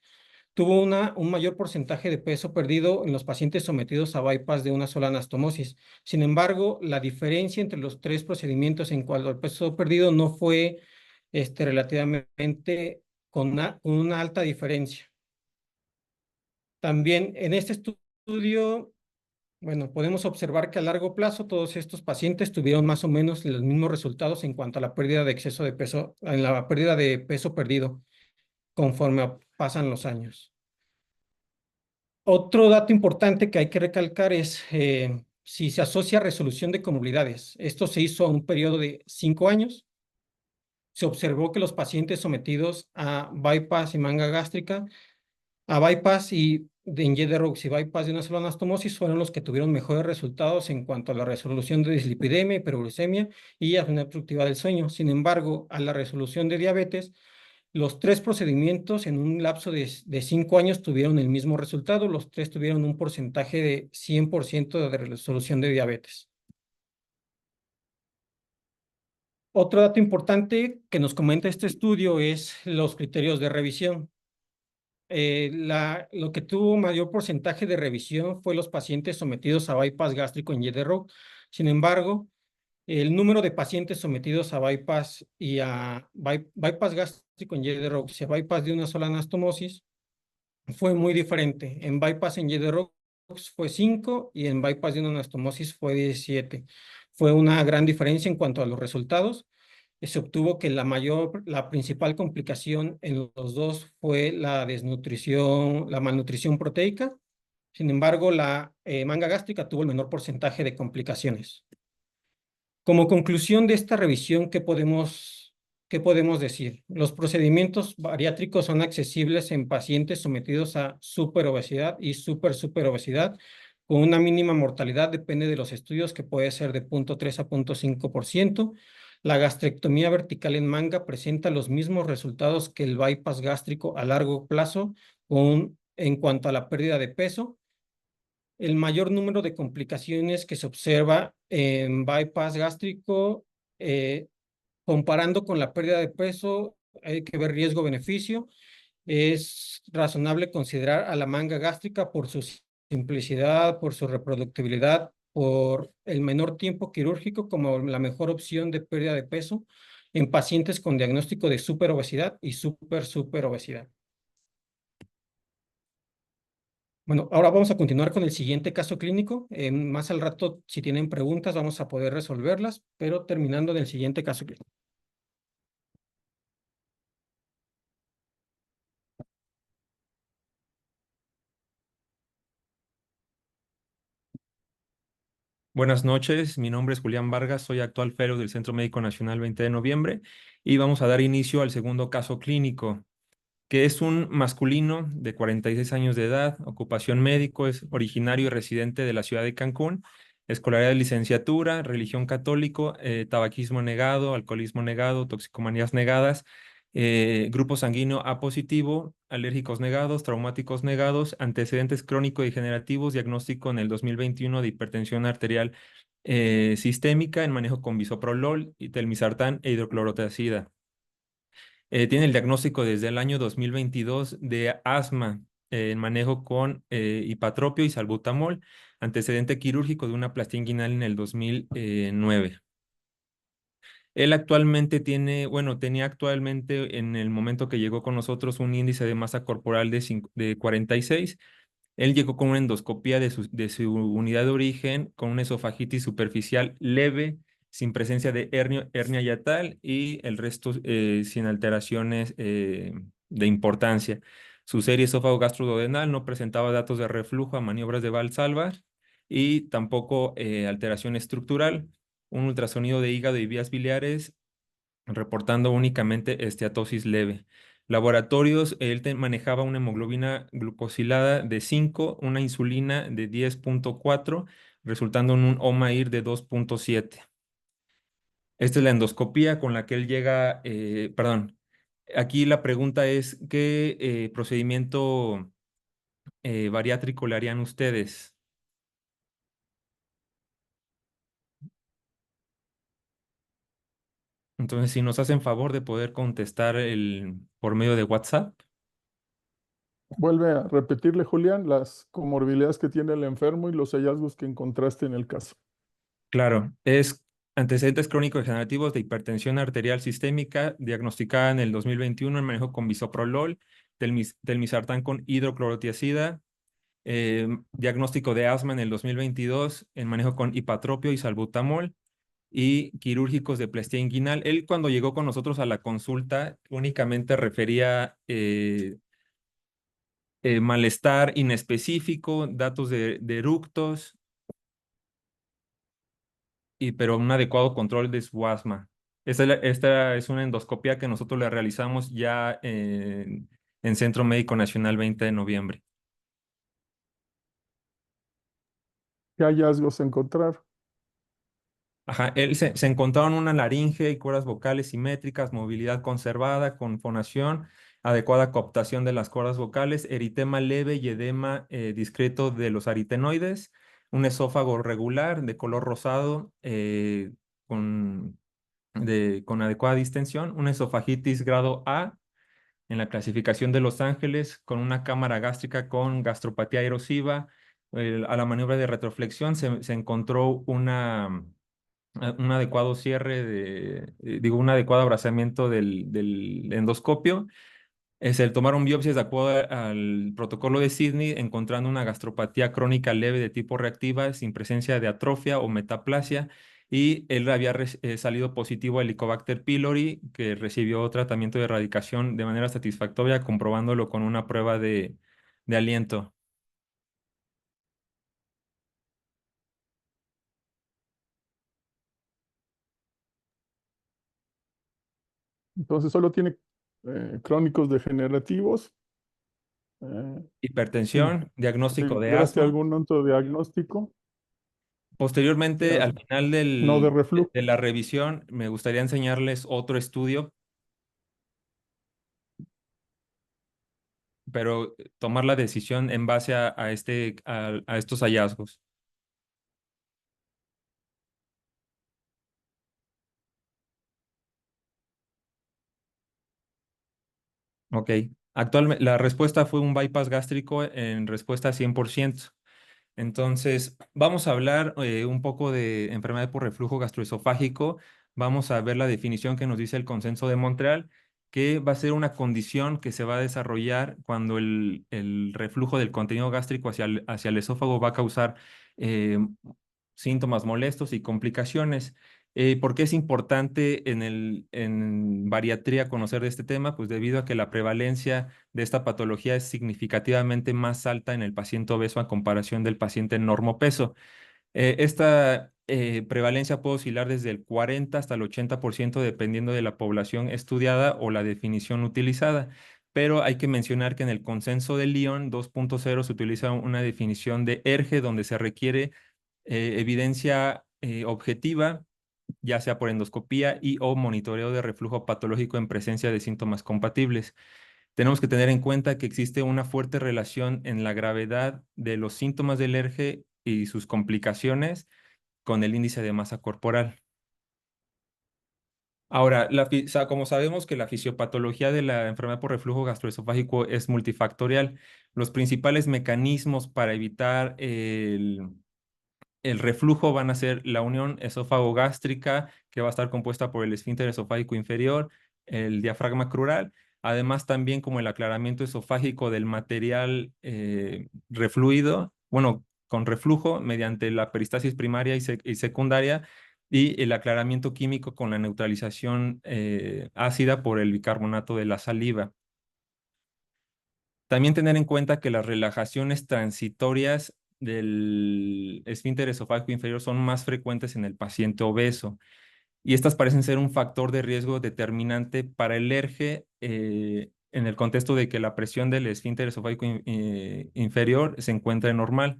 tuvo un mayor porcentaje de peso perdido en los pacientes sometidos a bypass de una sola anastomosis. Sin embargo, la diferencia entre los 3 procedimientos en cuanto al peso perdido no fue relativamente con una alta diferencia. También en este estudio, bueno, podemos observar que a largo plazo todos estos pacientes tuvieron más o menos los mismos resultados en cuanto a la pérdida de exceso de peso, en la pérdida de peso perdido conforme pasan los años. Otro dato importante que hay que recalcar es si se asocia a resolución de comorbilidades. Esto se hizo a un periodo de 5 años. Se observó que los pacientes sometidos a bypass y manga gástrica, a bypass y de Y de Raux y bypass de una sola anastomosis fueron los que tuvieron mejores resultados en cuanto a la resolución de dislipidemia, hiperglucemia y apnea obstructiva del sueño. Sin embargo, a la resolución de diabetes, los 3 procedimientos en un lapso de 5 años tuvieron el mismo resultado. Los 3 tuvieron un porcentaje de 100% de resolución de diabetes. Otro dato importante que nos comenta este estudio es los criterios de revisión. lo que tuvo mayor porcentaje de revisión fue los pacientes sometidos a bypass gástrico en Yedderrock. Sin embargo, el número de pacientes sometidos a bypass y a bypass gástrico en Yedderrock y a bypass de una sola anastomosis fue muy diferente. En bypass en Yedderrock fue 5 y en bypass de una anastomosis fue 17. Fue una gran diferencia en cuanto a los resultados. Se obtuvo que la principal complicación en los dos fue la desnutrición, la malnutrición proteica. Sin embargo, la manga gástrica tuvo el menor porcentaje de complicaciones. Como conclusión de esta revisión, qué podemos decir? Los procedimientos bariátricos son accesibles en pacientes sometidos a superobesidad y superobesidad, con una mínima mortalidad, depende de los estudios, que puede ser de 0.3 a 0.5%. La gastrectomía vertical en manga presenta los mismos resultados que el bypass gástrico a largo plazo en cuanto a la pérdida de peso. El mayor número de complicaciones que se observa en bypass gástrico, comparando con la pérdida de peso, hay que ver riesgo-beneficio. Es razonable considerar a la manga gástrica por su simplicidad, por su reproductibilidad, por el menor tiempo quirúrgico como la mejor opción de pérdida de peso en pacientes con diagnóstico de superobesidad y superobesidad. Bueno, ahora vamos a continuar con el siguiente caso clínico. Más al rato, si tienen preguntas, vamos a poder resolverlas, pero terminando en el siguiente caso clínico. Buenas noches, mi nombre es Julián Vargas, soy actual fellow del Centro Médico Nacional 20 de noviembre y vamos a dar inicio al segundo caso clínico, que es un masculino de 46 años de edad, ocupación médico, es originario y residente de la ciudad de Cancún, escolaridad de licenciatura, religión católico, tabaquismo negado, alcoholismo negado, toxicomanías negadas, grupo sanguíneo A positivo, alérgicos negados, traumáticos negados, antecedentes crónico-degenerativos, diagnóstico en el 2021 de hipertensión arterial sistémica en manejo con bisoprolol, y telmisartán e hidroclorotiazida. Tiene el diagnóstico desde el año 2022 de asma en manejo con hipatropio y salbutamol, antecedente quirúrgico de una plastía inguinal en el 2009. Él actualmente tenía actualmente en el momento que llegó con nosotros un índice de masa corporal de 46. Él llegó con una endoscopía de su unidad de origen, con una esofagitis superficial leve, sin presencia de hernia yatal y el resto sin alteraciones de importancia. Su serie esófago gastroduodenal no presentaba datos de reflujo a maniobras de Valsalva y tampoco alteración estructural. Un ultrasonido de hígado y vías biliares reportando únicamente esteatosis leve. Laboratorios, él manejaba una hemoglobina glucosilada de 5, una insulina de 10.4, resultando en un OMA-IR de 2.7. Esta es la endoscopía con la que él llega, perdón, aquí la pregunta es, ¿qué procedimiento bariátrico le harían ustedes? Entonces, si nos hacen favor de poder contestar por medio de WhatsApp. Vuelve a repetirle, Julián, las comorbilidades que tiene el enfermo y los hallazgos que encontraste en el caso. Claro, es antecedentes crónicos degenerativos de hipertensión arterial sistémica diagnosticada en el 2021 en manejo con bisoprolol, telmisartán con hidroclorotiazida, diagnóstico de asma en el 2022 en manejo con hipatropio y salbutamol y quirúrgicos de plastía inguinal. Él cuando llegó con nosotros a la consulta únicamente refería malestar inespecífico, datos de eructos, pero un adecuado control de su asma. Esta es una endoscopia que nosotros le realizamos ya en Centro Médico Nacional 20 de noviembre. ¿Qué hallazgos encontrar? Ajá, él se encontraron una laringe y cuerdas vocales simétricas, movilidad conservada, con fonación, adecuada cooptación de las cuerdas vocales, eritema leve y edema discreto de los aritenoides, un esófago regular de color rosado con adecuada distensión, una esofagitis grado A en la clasificación de Los Ángeles con una cámara gástrica con gastropatía erosiva. A la maniobra de retroflexión se encontró un adecuado cierre un adecuado abrazamiento del endoscopio. Se tomaron biopsias de acuerdo al protocolo de Sydney, encontrando una gastropatía crónica leve de tipo reactiva, sin presencia de atrofia o metaplasia, y él había salido positivo a Helicobacter pylori, que recibió tratamiento de erradicación de manera satisfactoria, comprobándolo con una prueba de aliento. Entonces solo tiene crónicos degenerativos. eh, sin- Hipertensión, diagnóstico de ¿Consideraste asma. algún otro diagnóstico? Posteriormente, al final No de reflujo. de la revisión, me gustaría enseñarles otro estudio, pero tomar la decisión en base a estos hallazgos. Ok. Actualmente, la respuesta fue un bypass gástrico en respuesta 100%. Entonces, vamos a hablar un poco de enfermedad por reflujo gastroesofágico. Vamos a ver la definición que nos dice el Consenso de Montreal, que va a ser una condición que se va a desarrollar cuando el reflujo del contenido gástrico hacia el esófago va a causar eh, síntomas molestos y complicaciones. ¿Por qué es importante en bariatría conocer de este tema? Pues debido a que la prevalencia de esta patología es significativamente más alta en el paciente obeso a comparación del paciente normopeso. Esta prevalencia puede oscilar desde el 40 hasta el 80% dependiendo de la población estudiada o la definición utilizada. Pero hay que mencionar que en el consenso de Lyon 2.0 se utiliza una definición de ERGE donde se requiere evidencia objetiva, ya sea por endoscopía y o monitoreo de reflujo patológico en presencia de síntomas compatibles. Tenemos que tener en cuenta que existe una fuerte relación en la gravedad de los síntomas del ERGE y sus complicaciones con el índice de masa corporal. Ahora, como sabemos que la fisiopatología de la enfermedad por reflujo gastroesofágico es multifactorial, los principales mecanismos para evitar el reflujo van a ser la unión esófago-gástrica, que va a estar compuesta por el esfínter esofágico inferior, el diafragma crural, además también como el aclaramiento esofágico del material refluido, bueno, con reflujo mediante la peristasis primaria y secundaria, y el aclaramiento químico con la neutralización ácida por el bicarbonato de la saliva. También tener en cuenta que las relajaciones transitorias del esfínter esofágico inferior son más frecuentes en el paciente obeso y estas parecen ser un factor de riesgo determinante para el ERGE en el contexto de que la presión del esfínter esofágico inferior se encuentra normal.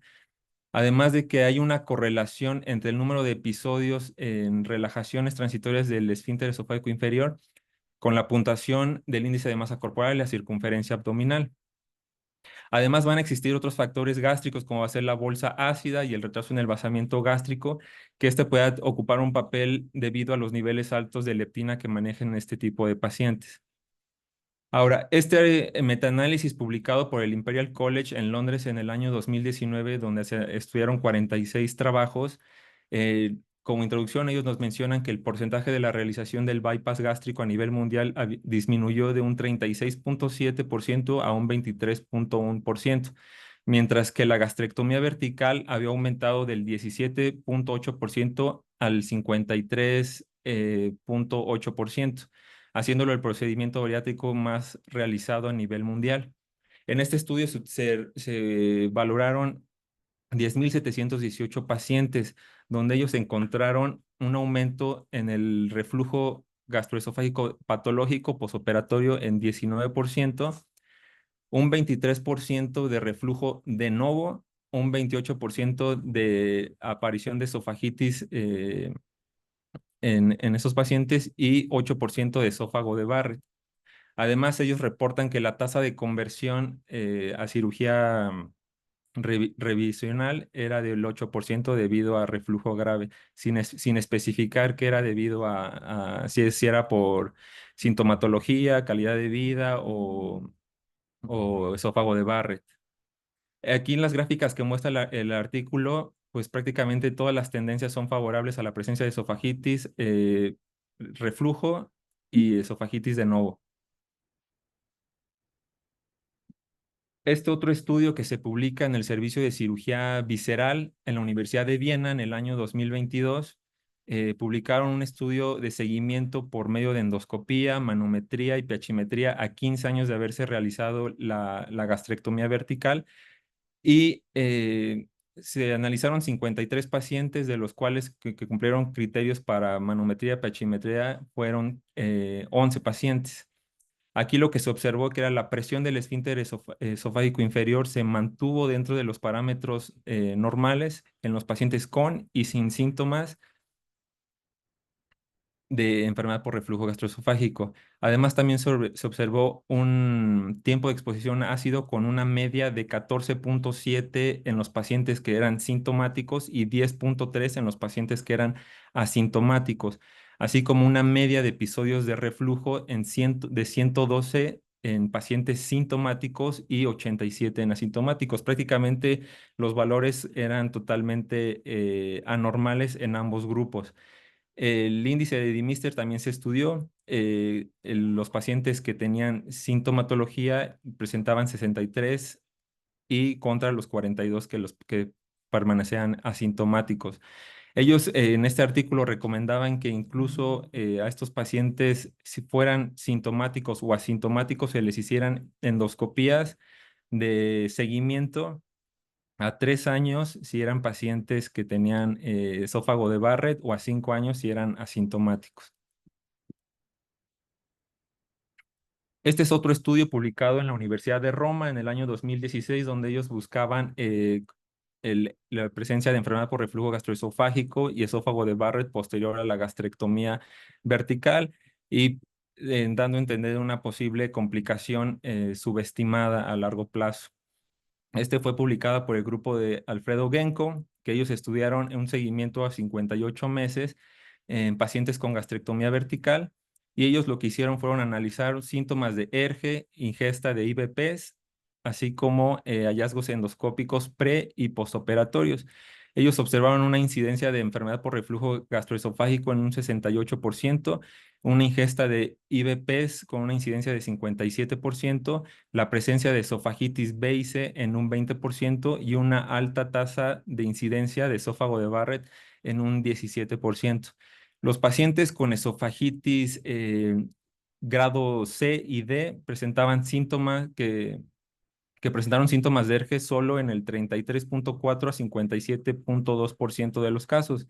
Además de que hay una correlación entre el número de episodios en relajaciones transitorias del esfínter esofágico inferior con la puntuación del índice de masa corporal y la circunferencia abdominal. Además, van a existir otros factores gástricos, como va a ser la bolsa ácida y el retraso en el vaciamiento gástrico, que este pueda ocupar un papel debido a los niveles altos de leptina que manejan este tipo de pacientes. Ahora, este metaanálisis publicado por el Imperial College en Londres en el año 2019, donde se estudiaron 46 trabajos, como introducción, ellos nos mencionan que el porcentaje de la realización del bypass gástrico a nivel mundial disminuyó de un 36.7% a un 23.1%, mientras que la gastrectomía vertical había aumentado del 17.8% al 53.8%, haciéndolo el procedimiento bariátrico más realizado a nivel mundial. En este estudio se valoraron 10.718 pacientes, donde ellos encontraron un aumento en el reflujo gastroesofágico patológico posoperatorio en 19%, un 23% de reflujo de novo, un 28% de aparición de esofagitis en esos pacientes y 8% de esófago de Barrett. Además, ellos reportan que la tasa de conversión a cirugía revisional era del 8% debido a reflujo grave, sin especificar que era debido a si era por sintomatología, calidad de vida o esófago de Barrett. Aquí en las gráficas que muestra el artículo, pues prácticamente todas las tendencias son favorables a la presencia de esofagitis, reflujo y esofagitis de novo. Este otro estudio que se publica en el Servicio de Cirugía Visceral en la Universidad de Viena en el año 2022, publicaron un estudio de seguimiento por medio de endoscopía, manometría y pH-metría a 15 años de haberse realizado la gastrectomía vertical y se analizaron 53 pacientes, de los cuales que cumplieron criterios para manometría, pH-metría fueron 11 pacientes. Aquí lo que se observó que era la presión del esfínter esofágico inferior se mantuvo dentro de los parámetros normales en los pacientes con y sin síntomas de enfermedad por reflujo gastroesofágico. Además, también se observó un tiempo de exposición a ácido con una media de 14.7 en los pacientes que eran sintomáticos y 10.3 en los pacientes que eran asintomáticos, así como una media de episodios de reflujo de 112 en pacientes sintomáticos y 87 en asintomáticos. Prácticamente los valores eran totalmente anormales en ambos grupos. El índice de Dimister también se estudió. Los pacientes que tenían sintomatología presentaban 63 y contra los 42 que los que permanecían asintomáticos. Ellos en este artículo recomendaban que incluso a estos pacientes, si fueran sintomáticos o asintomáticos, se les hicieran endoscopías de seguimiento a 3 años si eran pacientes que tenían esófago de Barrett o a 5 años si eran asintomáticos. Este es otro estudio publicado en la Universidad de Roma en el año 2016, donde ellos buscaban la presencia de enfermedad por reflujo gastroesofágico y esófago de Barrett posterior a la gastrectomía vertical y dando a entender una posible complicación subestimada a largo plazo. Este fue publicado por el grupo de Alfredo Genco, que ellos estudiaron en un seguimiento a 58 meses en pacientes con gastrectomía vertical, y ellos lo que hicieron fueron analizar síntomas de ERGE, ingesta de IVPs, así como hallazgos endoscópicos pre y postoperatorios. Ellos observaron una incidencia de enfermedad por reflujo gastroesofágico en un 68%, una ingesta de IVPs con una incidencia de 57%, la presencia de esofagitis B y C en un 20% y una alta tasa de incidencia de esófago de Barrett en un 17%. Los pacientes con esofagitis grado C y D presentaban síntomas que presentaron síntomas de ERGE solo en el 33.4 a 57.2% de los casos.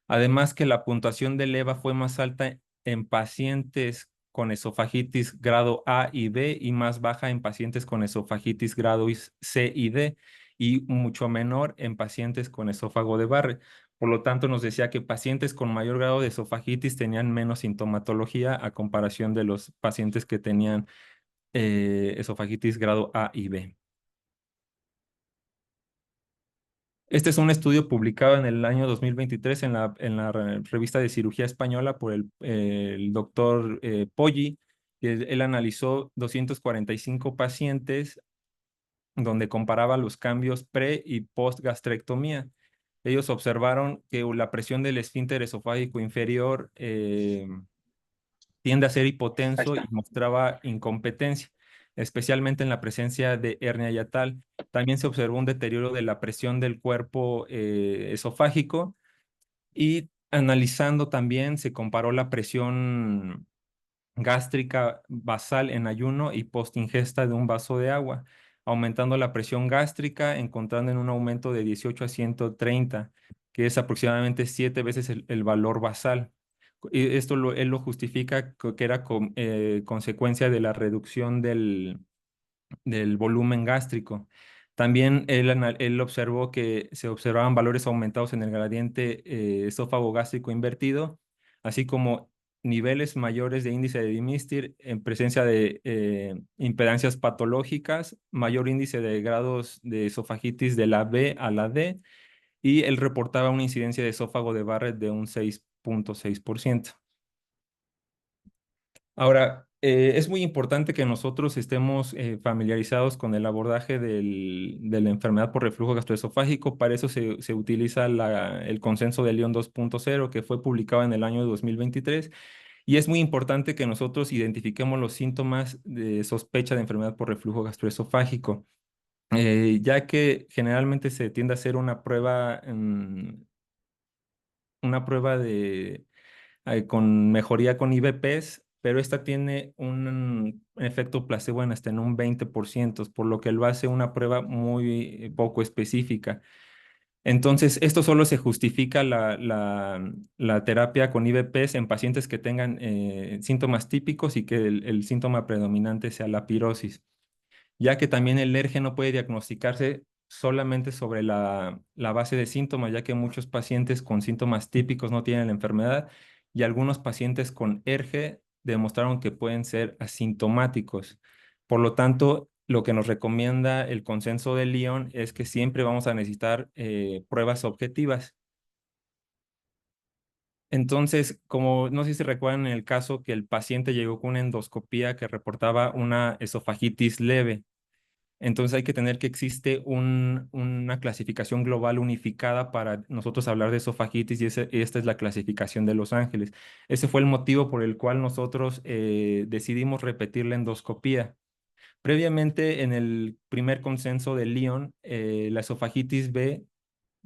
Además que la puntuación de EVA fue más alta en pacientes con esofagitis grado A y B y más baja en pacientes con esofagitis grado C y D y mucho menor en pacientes con esófago de Barrett. Por lo tanto, nos decía que pacientes con mayor grado de esofagitis tenían menos sintomatología a comparación de los pacientes que tenían esofagitis grado A y B. Este es un estudio publicado en el año 2023 en la revista de cirugía española por el doctor Poggi. Él analizó 245 pacientes donde comparaba los cambios pre y post gastrectomía. Ellos observaron que la presión del esfínter esofágico inferior tiende a ser hipotenso y mostraba incompetencia, especialmente en la presencia de hernia hiatal. También se observó un deterioro de la presión del cuerpo esofágico y analizando también se comparó la presión gástrica basal en ayuno y post ingesta de un vaso de agua, aumentando la presión gástrica, encontrando en un aumento de 18 a 130, que es aproximadamente 7 veces el valor basal. Y esto él lo justifica que era consecuencia de la reducción del volumen gástrico. También él observó que se observaban valores aumentados en el gradiente esófago gástrico invertido, así como niveles mayores de índice de Dimistir en presencia de impedancias patológicas, mayor índice de grados de esofagitis de la B a la D, y él reportaba una incidencia de esófago de Barrett de un 6.6%. Ahora, es muy importante que nosotros estemos familiarizados con el abordaje de la enfermedad por reflujo gastroesofágico. Para eso se utiliza el consenso de Lyon 2.0, que fue publicado en el año 2023. Y es muy importante que nosotros identifiquemos los síntomas de sospecha de enfermedad por reflujo gastroesofágico, ya que generalmente se tiende a hacer una prueba con mejoría con IBPs, pero esta tiene un efecto placebo hasta en un 20%, por lo que lo hace una prueba muy poco específica. Entonces, esto solo se justifica la terapia con IBPs en pacientes que tengan síntomas típicos y que el síntoma predominante sea la pirosis, ya que también el ERGE no puede diagnosticarse solamente sobre la base de síntomas, ya que muchos pacientes con síntomas típicos no tienen la enfermedad y algunos pacientes con ERGE demostraron que pueden ser asintomáticos. Por lo tanto, lo que nos recomienda el consenso de Lyon es que siempre vamos a necesitar pruebas objetivas. Entonces, como no sé si recuerdan en el caso que el paciente llegó con una endoscopía que reportaba una esofagitis leve. Entonces hay que tener que existe una clasificación global unificada para nosotros hablar de esofagitis, y esta es la clasificación de Los Ángeles. Ese fue el motivo por el cual nosotros decidimos repetir la endoscopía. Previamente, en el primer consenso de Lyon, la esofagitis B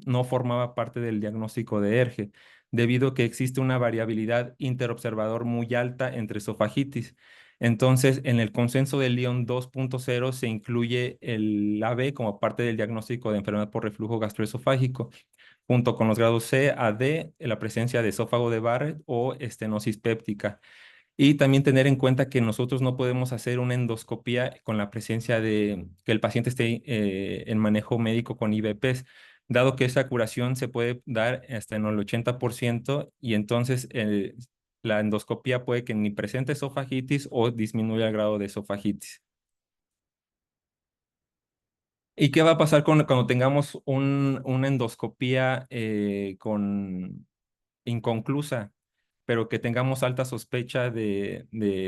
no formaba parte del diagnóstico de ERGE, debido a que existe una variabilidad interobservador muy alta entre esofagitis. Entonces, en el consenso de Lyon 2.0 se incluye el AB como parte del diagnóstico de enfermedad por reflujo gastroesofágico, junto con los grados C a D, la presencia de esófago de Barrett o estenosis péptica. Y también tener en cuenta que nosotros no podemos hacer una endoscopía con la presencia de que el paciente esté en manejo médico con IBPs, dado que esa curación se puede dar hasta en el 80%, y entonces la endoscopía puede que ni presente esofagitis o disminuya el grado de esofagitis. ¿Y qué va a pasar cuando tengamos una endoscopía inconclusa, pero que tengamos alta sospecha de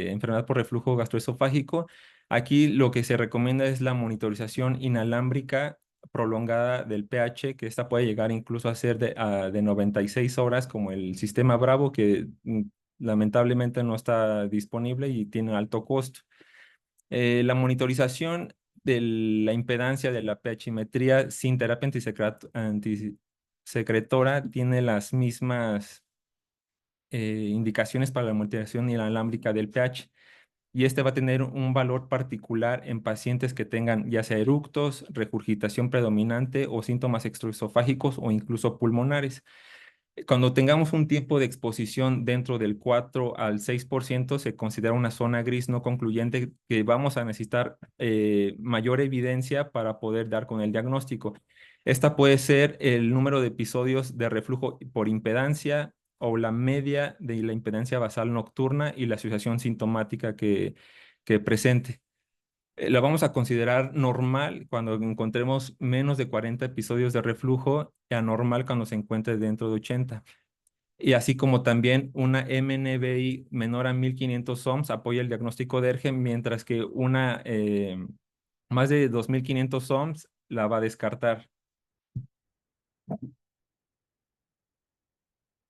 enfermedad por reflujo gastroesofágico? Aquí lo que se recomienda es la monitorización inalámbrica prolongada del pH, que esta puede llegar incluso a ser de 96 horas, como el sistema Bravo, que lamentablemente no está disponible y tiene alto costo. La monitorización de la impedancia de la pHimetría sin terapia antisecretora tiene las mismas indicaciones para la monitorización inalámbrica del pH, y este va a tener un valor particular en pacientes que tengan ya sea eructos, regurgitación predominante o síntomas extraesofágicos o incluso pulmonares. Cuando tengamos un tiempo de exposición dentro del 4 al 6%, se considera una zona gris no concluyente, que vamos a necesitar mayor evidencia para poder dar con el diagnóstico. Esta puede ser el número de episodios de reflujo por impedancia o la media de la impedancia basal nocturna y la asociación sintomática que presente. La vamos a considerar normal cuando encontremos menos de 40 episodios de reflujo, y anormal cuando se encuentre dentro de 80. Y así como también una MNBI menor a 1500 ohms apoya el diagnóstico de ERGE, mientras que una más de 2500 ohms la va a descartar.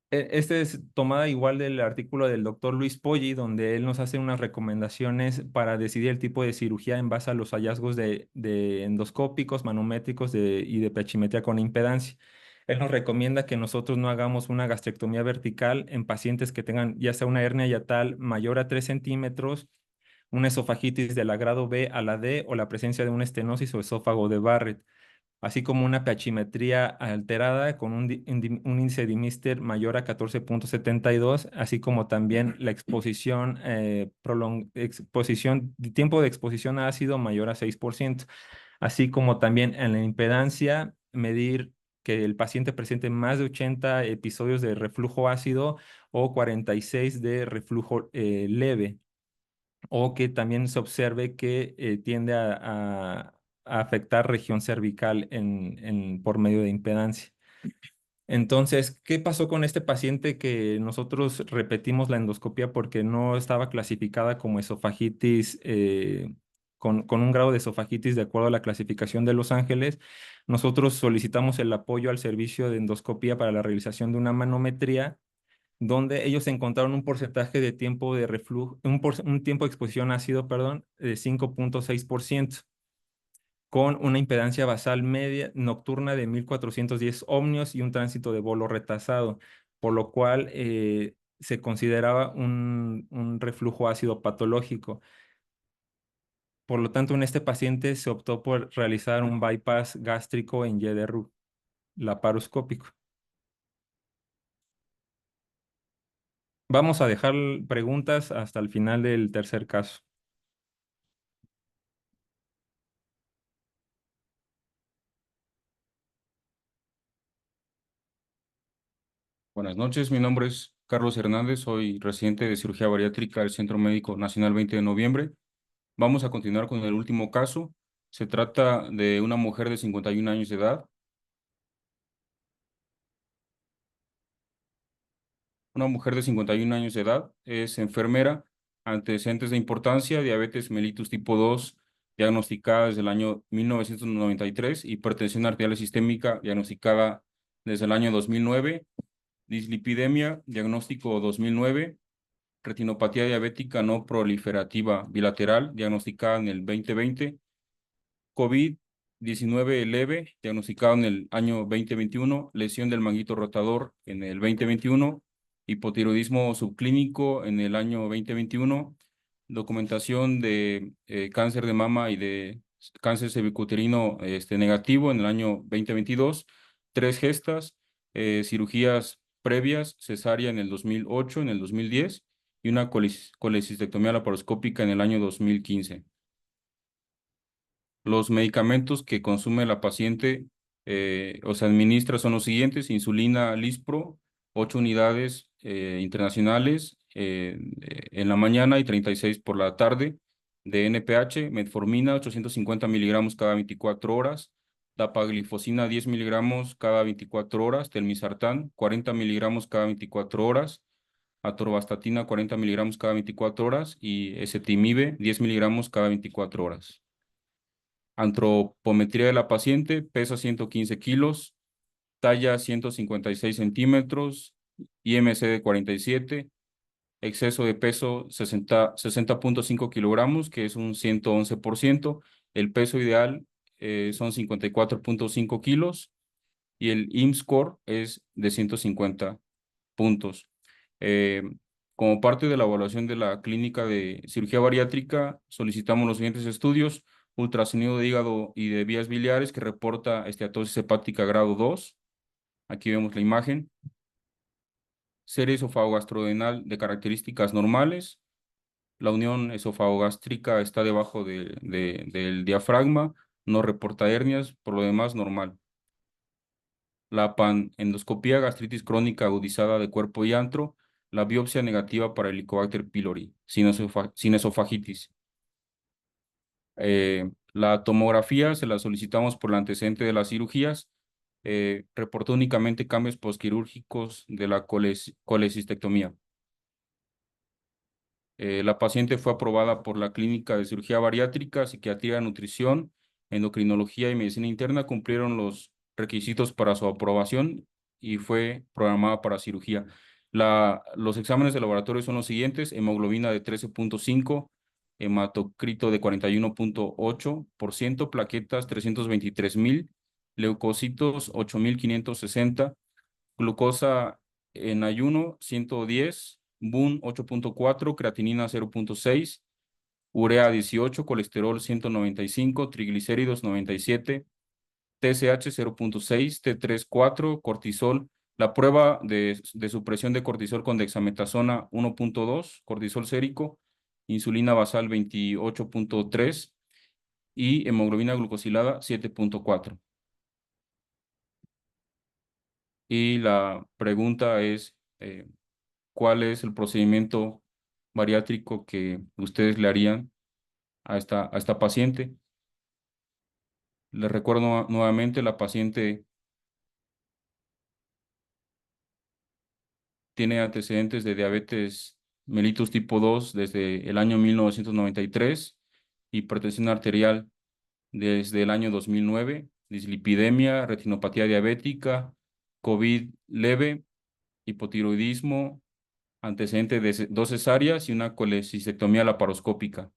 Este es tomada igual del artículo del doctor Luis Poggi, donde él nos hace unas recomendaciones para decidir el tipo de cirugía en base a los hallazgos de endoscópicos, manométricos y de pHimetría con impedancia. Él nos recomienda que nosotros no hagamos una gastrectomía vertical en pacientes que tengan ya sea una hernia hiatal mayor a 3 centímetros, una esofagitis del grado B a la D o la presencia de una estenosis o esófago de Barrett, así como una pHimetría alterada con un índice de Dimistir mayor a 14.72, así como también la exposición, tiempo de exposición a ácido mayor a 6%, así como también en la impedancia medir que el paciente presente más de 80 episodios de reflujo ácido o 46 de reflujo leve, o que también se observe que tiende a afectar región cervical por medio de impedancia. Entonces, ¿qué pasó con este paciente que nosotros repetimos la endoscopia porque no estaba clasificada como esofagitis, con un grado de esofagitis de acuerdo a la clasificación de Los Ángeles? Nosotros solicitamos el apoyo al servicio de endoscopia para la realización de una manometría, donde ellos encontraron un porcentaje de tiempo de reflujo, un tiempo de exposición a ácido, perdón, de 5.6%, con una impedancia basal media nocturna de 1410 ohmios y un tránsito de bolo retasado, por lo cual se consideraba un reflujo ácido patológico. Por lo tanto, en este paciente se optó por realizar un bypass gástrico en Y de Roux, laparoscópico. Vamos a dejar preguntas hasta el final del tercer caso. Buenas noches, mi nombre es Carlos Hernández, soy residente de cirugía bariátrica del Centro Médico Nacional 20 de noviembre. Vamos a continuar con el último caso. Se trata de una mujer de 51 años de edad. Una mujer de 51 años de edad, es enfermera, antecedentes de importancia, diabetes mellitus tipo 2, diagnosticada desde el año 1993, hipertensión arterial sistémica, diagnosticada desde el año 2009, dislipidemia, diagnóstico 2009, retinopatía diabética no proliferativa bilateral, diagnosticada en el 2020, COVID-19 leve, diagnosticado en el año 2021, lesión del manguito rotador en el 2021, hipotiroidismo subclínico en el año 2021, documentación de cáncer de mama y de cáncer cervicuterino negativo en el año 2022, 3 gestas, cirugías previas, cesárea en el 2008, en el 2010 y una colecistectomía laparoscópica en el año 2015. Los medicamentos que consume la paciente o se administra son los siguientes: insulina Lispro, 8 unidades internacionales en la mañana y 36 por la tarde, de NPH, metformina 850 miligramos cada 24 horas, dapaglifosina 10 miligramos cada 24 horas, telmisartán 40 miligramos cada 24 horas, atorvastatina 40 miligramos cada 24 horas y ezetimibe 10 miligramos cada 24 horas. Antropometría de la paciente, pesa 115 kilos, talla 156 centímetros, IMC de 47, exceso de peso 60.5 kilogramos, que es un 111%, el peso ideal son 54.5 kilos y el IMSS-score es de 150 puntos. Como parte de la evaluación de la clínica de cirugía bariátrica, solicitamos los siguientes estudios: ultrasonido de hígado y de vías biliares que reporta esteatosis hepática grado 2. Aquí vemos la imagen. Serie esofagogastrodenal de características normales. La unión esofagogástrica está debajo del diafragma, no reporta hernias, por lo demás normal. La panendoscopía gastritis crónica agudizada de cuerpo y antro, la biopsia negativa para Helicobacter pylori, sin esofagitis. La tomografía se la solicitamos por el antecedente de las cirugías. Reportó únicamente cambios posquirúrgicos de la colecistectomía. La paciente fue aprobada por la Clínica de Cirugía Bariátrica, Psiquiatría, Nutrición, Endocrinología y Medicina Interna. Cumplieron los requisitos para su aprobación y fue programada para cirugía. Los exámenes de laboratorio son los siguientes: hemoglobina de 13.5, hematocrito de 41.8%, plaquetas 323,000, leucocitos 8,560, glucosa en ayuno 110, BUN 8.4, creatinina 0.6, urea 18, colesterol 195, triglicéridos 97, TSH 0.6, T3 4, cortisol. La prueba de supresión de cortisol con dexametasona 1.2, cortisol sérico, insulina basal 28.3 y hemoglobina glucosilada 7.4. Y la pregunta es, ¿cuál es el procedimiento bariátrico que ustedes le harían a esta paciente? Les recuerdo nuevamente, la paciente tiene antecedentes de diabetes mellitus tipo 2 desde el año 1993, hipertensión arterial desde el año 2009, dislipidemia, retinopatía diabética, COVID leve, hipotiroidismo, antecedente de 2 cesáreas y una colecistectomía laparoscópica.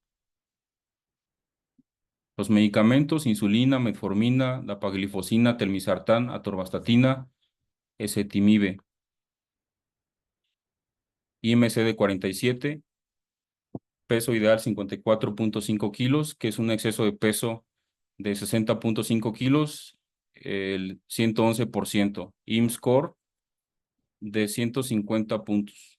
Los medicamentos: insulina, metformina, dapaglifosina, telmisartán, atorvastatina, ezetimibe. IMC de 47, peso ideal 54.5 kilos, que es un exceso de peso de 60.5 kilos, el 111%. IMSS-score de 150 puntos.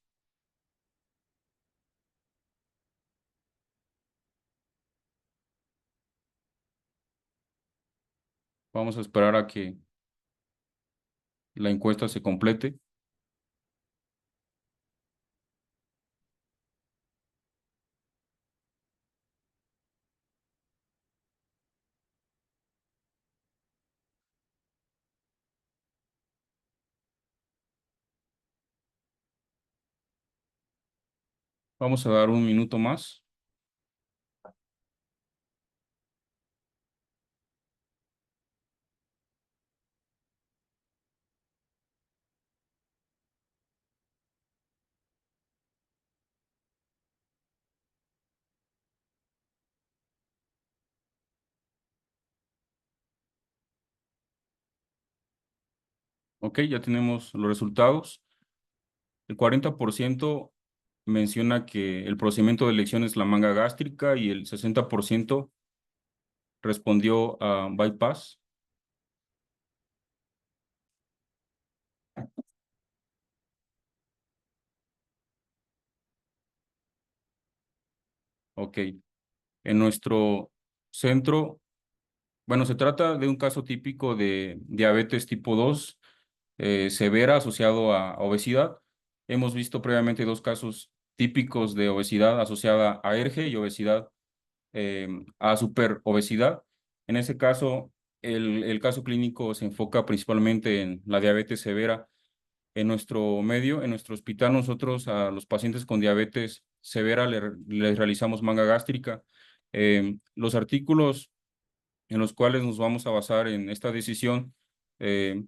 Vamos a esperar a que la encuesta se complete. Vamos a dar un minuto más. Ok, ya tenemos los resultados. El 40% menciona que el procedimiento de elección es la manga gástrica y el 60% respondió a bypass. Ok. En nuestro centro, bueno, se trata de un caso típico de diabetes tipo 2 severa asociado a obesidad. Hemos visto previamente 2 casos típicos de obesidad asociada a ERGE y obesidad a superobesidad. En ese caso, el caso clínico se enfoca principalmente en la diabetes severa. En nuestro medio, en nuestro hospital, nosotros a los pacientes con diabetes severa les realizamos manga gástrica. Los artículos en los cuales nos vamos a basar en esta decisión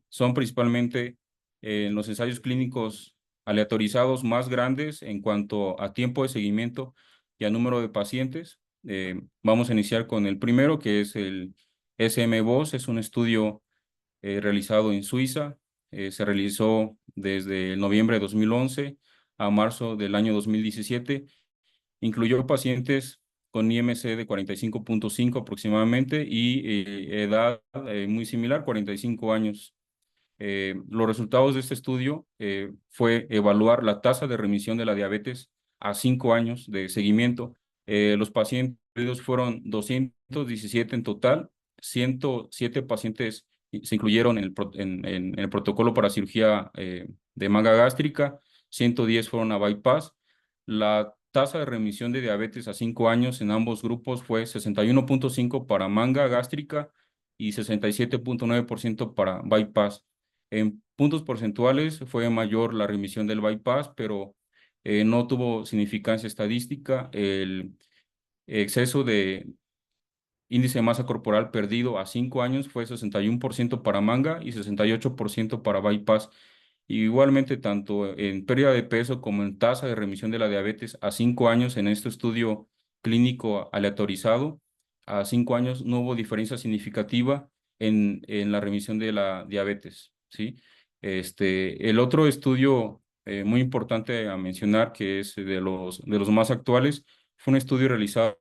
son principalmente en los ensayos clínicos aleatorizados más grandes en cuanto a tiempo de seguimiento y a número de pacientes. Vamos a iniciar con el primero, que es el SM-VOS. Es un estudio realizado en Suiza. Se realizó desde noviembre de 2011 a marzo del año 2017. Incluyó pacientes con IMC de 45.5 aproximadamente y edad muy similar, 45 años. Los resultados de este estudio fue evaluar la tasa de remisión de la diabetes a 5 años de seguimiento. Los pacientes fueron 217 en total, 107 pacientes se incluyeron en el protocolo para cirugía de manga gástrica, 110 fueron a bypass. La tasa de remisión de diabetes a 5 años en ambos grupos fue 61.5 para manga gástrica y 67.9% para bypass. En puntos porcentuales fue mayor la remisión del bypass, pero no tuvo significancia estadística. El exceso de índice de masa corporal perdido a 5 años fue 61% para manga y 68% para bypass. Igualmente, tanto en pérdida de peso como en tasa de remisión de la diabetes a 5 años en este estudio clínico aleatorizado, a 5 años no hubo diferencia significativa en la remisión de la diabetes, ¿sí? El otro estudio muy importante a mencionar, que es de los más actuales, fue un estudio realizado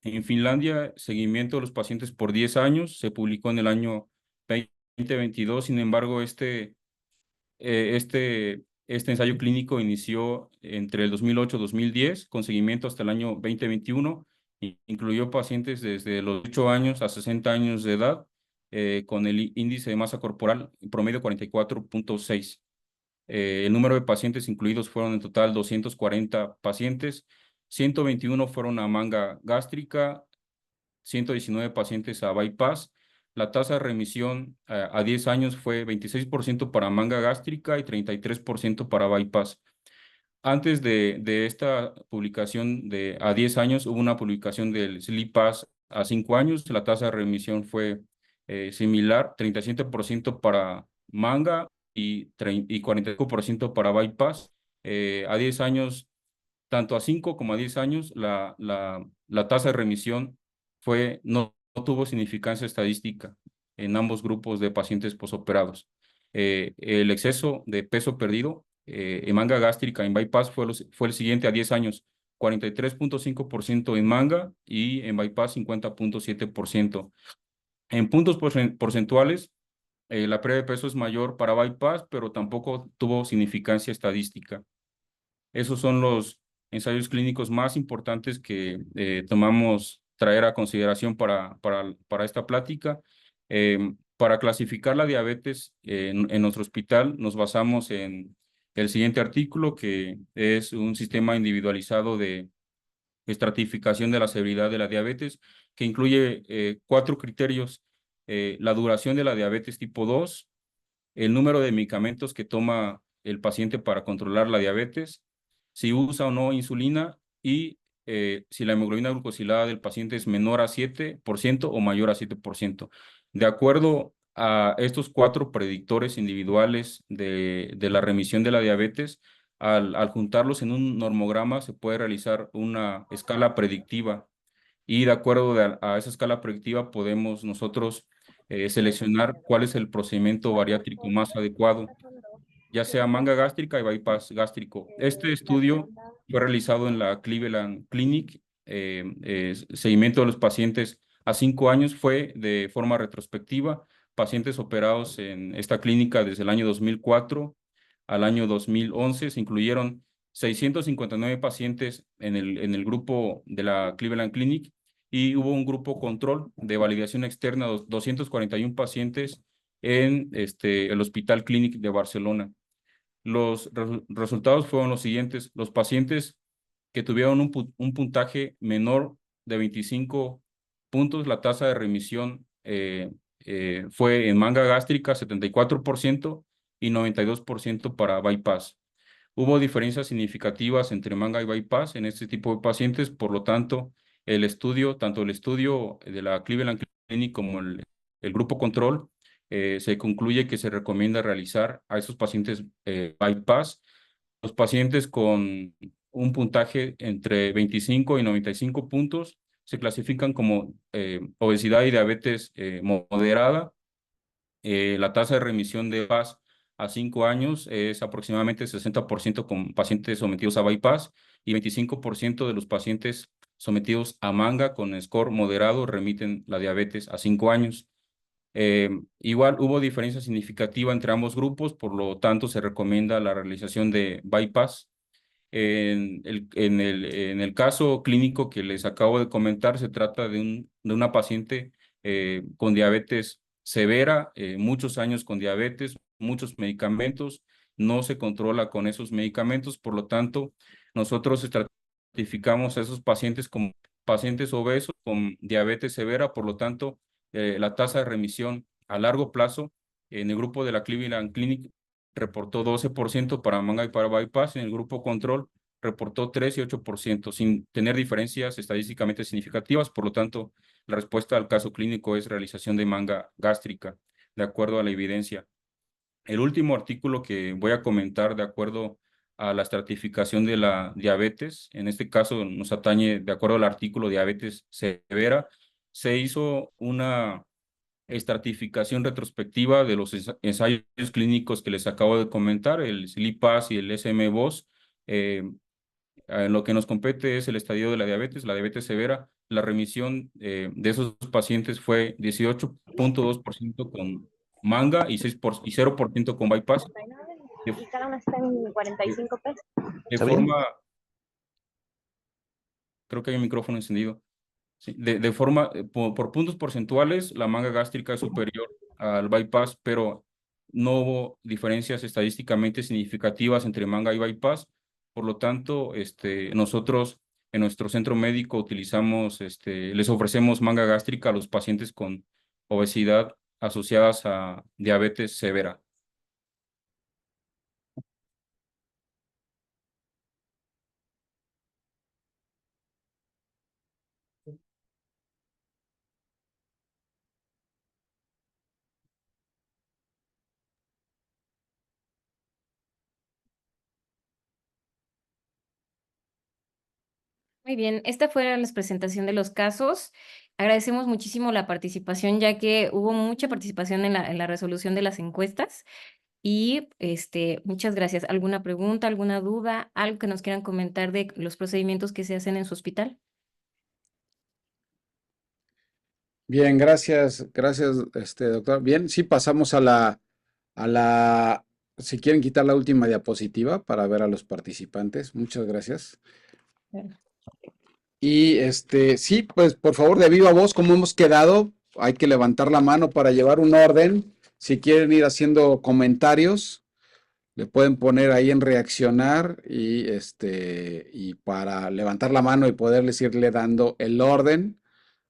en Finlandia, seguimiento de los pacientes por 10 años, se publicó en el año 2022. Sin embargo, este ensayo clínico inició entre el 2008 y 2010, con seguimiento hasta el año 2021, incluyó pacientes desde los 8 años a 60 años de edad. con el índice de masa corporal promedio 44.6. El número de pacientes incluidos fueron en total 240 pacientes, 121 fueron a manga gástrica, 119 pacientes a bypass. La tasa de remisión a 10 años fue 26% para manga gástrica y 33% para bypass. Antes de esta publicación a 10 años, hubo una publicación del SLEEPASS a 5 años. La tasa de remisión fue similar, 37% para manga y 45% para bypass. A 10 años, tanto a 5 como a 10 años, la tasa de remisión no tuvo significancia estadística en ambos grupos de pacientes posoperados. El exceso de peso perdido en manga gástrica en bypass fue el siguiente a 10 años, 43.5% en manga y en bypass 50.7%. En puntos porcentuales, la pérdida de peso es mayor para bypass, pero tampoco tuvo significancia estadística. Esos son los ensayos clínicos más importantes que tomamos traer a consideración para esta plática. Para clasificar la diabetes en nuestro hospital nos basamos en el siguiente artículo, que es un sistema individualizado de estratificación de la severidad de la diabetes, que incluye 4 criterios: la duración de la diabetes tipo 2, el número de medicamentos que toma el paciente para controlar la diabetes, si usa o no insulina y si la hemoglobina glucosilada del paciente es menor a 7% o mayor a 7%. De acuerdo a estos 4 predictores individuales de la remisión de la diabetes, al juntarlos en un normograma se puede realizar una escala predictiva, y de acuerdo a esa escala predictiva podemos nosotros seleccionar cuál es el procedimiento bariátrico más adecuado, ya sea manga gástrica y bypass gástrico. Este estudio fue realizado en la Cleveland Clinic. Seguimiento de los pacientes a 5 años fue de forma retrospectiva. Pacientes operados en esta clínica desde el año 2004 al año 2011. Se incluyeron 659 pacientes en el grupo de la Cleveland Clinic, y hubo un grupo control de validación externa, 241 pacientes en el Hospital Clínic de Barcelona. Los resultados fueron los siguientes: los pacientes que tuvieron un puntaje menor de 25 puntos, la tasa de remisión fue en manga gástrica 74% y 92% para bypass. Hubo diferencias significativas entre manga y bypass en este tipo de pacientes, por lo tanto, tanto el estudio de la Cleveland Clinic como el grupo control, se concluye que se recomienda realizar a esos pacientes bypass. Los pacientes con un puntaje entre 25 y 95 puntos se clasifican como obesidad y diabetes moderada. La tasa de remisión de bypass a 5 años es aproximadamente 60% con pacientes sometidos a bypass, y 25% de los pacientes sometidos a manga con score moderado remiten la diabetes a 5 años. Igual hubo diferencia significativa entre ambos grupos, por lo tanto se recomienda la realización de bypass. En el caso clínico que les acabo de comentar, se trata de una paciente con diabetes severa, muchos años con diabetes, muchos medicamentos, no se controla con esos medicamentos, por lo tanto, nosotros estratificamos a esos pacientes como pacientes obesos con diabetes severa. Por lo tanto, la tasa de remisión a largo plazo en el grupo de la Cleveland Clinic reportó 12% para manga y para bypass. En el grupo control reportó 3 y 8%, sin tener diferencias estadísticamente significativas. Por lo tanto, la respuesta al caso clínico es realización de manga gástrica, de acuerdo a la evidencia. El último artículo que voy a comentar, de acuerdo a la estratificación de la diabetes, en este caso nos atañe de acuerdo al artículo diabetes severa, se hizo una estratificación retrospectiva de los ensayos clínicos que les acabo de comentar, el SLEEPASS y el SM-BOSS. Lo que nos compete es el estadio de la diabetes severa. La remisión de esos pacientes fue 18.2% con manga y 0% con bypass. Y cada uno está en 45 pesos. De forma, creo que hay un micrófono encendido. Sí, de forma, por puntos porcentuales, la manga gástrica es superior al bypass, pero no hubo diferencias estadísticamente significativas entre manga y bypass. Por lo tanto, nosotros en nuestro centro médico utilizamos, les ofrecemos manga gástrica a los pacientes con obesidad asociadas a diabetes severa. Muy bien, esta fue la presentación de los casos. Agradecemos muchísimo la participación, ya que hubo mucha participación en la resolución de las encuestas. Y muchas gracias. ¿Alguna pregunta, alguna duda, algo que nos quieran comentar de los procedimientos que se hacen en su hospital? Bien, gracias, gracias, doctor. Bien, sí, pasamos si quieren quitar la última diapositiva para ver a los participantes. Muchas gracias. Bueno. Y sí, pues por favor, de viva voz, como hemos quedado, hay que levantar la mano para llevar un orden. Si quieren ir haciendo comentarios, le pueden poner ahí en reaccionar y para levantar la mano y poderles irle dando el orden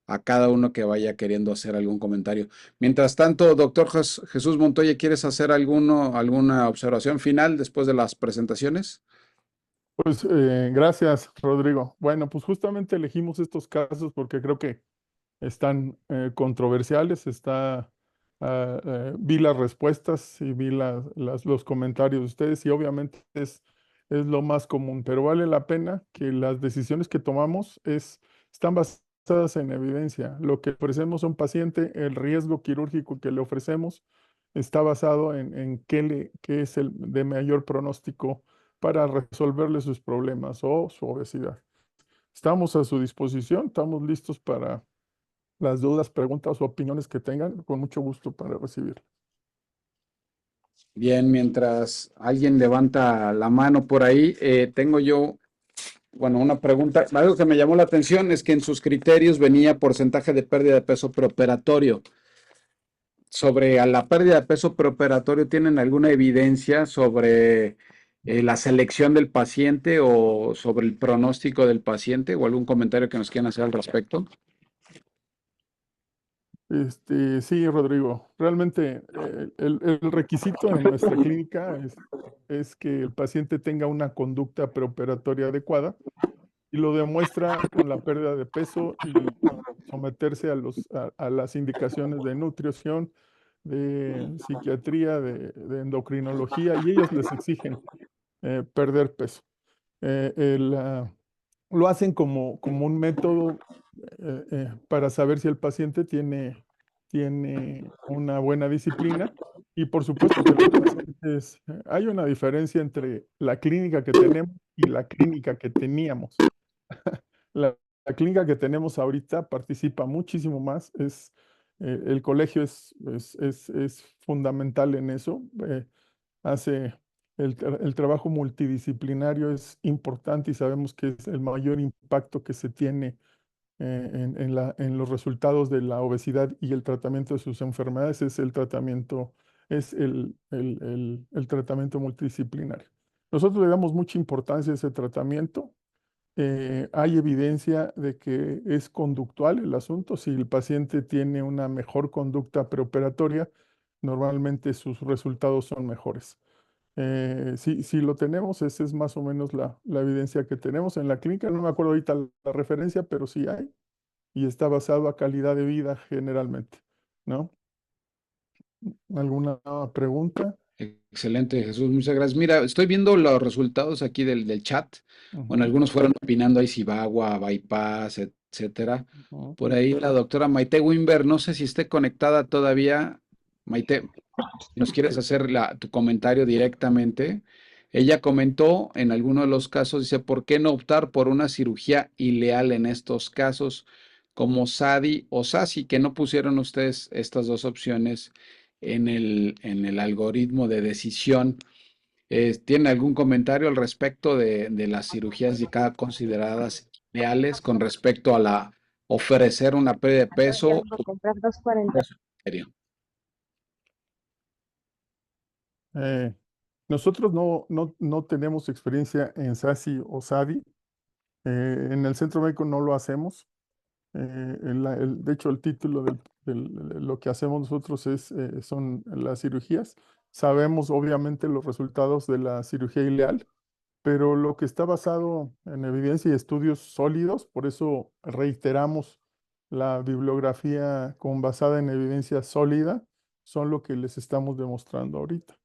a cada uno que vaya queriendo hacer algún comentario. Mientras tanto, doctor Jesús Montoya, ¿quieres hacer alguna observación final después de las presentaciones? Pues gracias, Rodrigo. Bueno, pues justamente elegimos estos casos porque creo que están controversiales. Vi las respuestas y vi los comentarios de ustedes y obviamente es lo más común, pero vale la pena que las decisiones que tomamos están basadas en evidencia. Lo que ofrecemos a un paciente, el riesgo quirúrgico que le ofrecemos está basado en qué es el de mayor pronóstico para resolverle sus problemas o su obesidad. Estamos a su disposición, estamos listos para las dudas, preguntas o opiniones que tengan, con mucho gusto para recibir. Bien, mientras alguien levanta la mano por ahí, tengo yo, bueno, una pregunta. Algo que me llamó la atención es que en sus criterios venía porcentaje de pérdida de peso preoperatorio. Sobre a la pérdida de peso preoperatorio, ¿tienen alguna evidencia sobre la selección del paciente o sobre el pronóstico del paciente o algún comentario que nos quieran hacer al respecto? Sí, Rodrigo, realmente el requisito en nuestra clínica es que el paciente tenga una conducta preoperatoria adecuada y lo demuestra con la pérdida de peso y someterse a las indicaciones de nutrición, de psiquiatría, de endocrinología, y ellos les exigen perder peso. Lo hacen como un método para saber si el paciente tiene una buena disciplina. Y por supuesto que los pacientes, hay una diferencia entre la clínica que tenemos y la clínica que teníamos. La clínica que tenemos ahorita participa muchísimo más. El colegio es fundamental en eso. Hace el trabajo multidisciplinario es importante y sabemos que es el mayor impacto que se tiene en los resultados de la obesidad y el tratamiento de sus enfermedades es el tratamiento, el tratamiento multidisciplinario. Nosotros le damos mucha importancia a ese tratamiento. Hay evidencia de que es conductual el asunto. Si el paciente tiene una mejor conducta preoperatoria, normalmente sus resultados son mejores. Si lo tenemos, esa es más o menos la evidencia que tenemos en la clínica. No me acuerdo ahorita la referencia, pero sí hay. Y está basado a calidad de vida generalmente, ¿no? ¿Alguna pregunta? Excelente, Jesús, muchas gracias. Mira, estoy viendo los resultados aquí del chat. Bueno, Ujú, algunos fueron opinando ahí si Bagua, Bypass, etcétera. ujú. Por ahí la doctora Maite Wimber, no sé si esté conectada todavía. Maite, si nos quieres hacer tu comentario directamente. Ella comentó en alguno de los casos, dice, ¿por qué no optar por una cirugía ileal en estos casos como SADI o SASI, que no pusieron ustedes estas dos opciones en el algoritmo de decisión? ¿Tiene algún comentario al respecto de las cirugías ya consideradas ideales con respecto a ofrecer una pérdida de peso Ya puedo comprar 240. serio. Nosotros no tenemos experiencia en SASI o SADI. En el centro médico no lo hacemos. De hecho, el título de lo que hacemos nosotros son las cirugías. Sabemos obviamente los resultados de la cirugía ileal, pero lo que está basado en evidencia y estudios sólidos, por eso reiteramos la bibliografía basada en evidencia sólida, son lo que les estamos demostrando ahorita.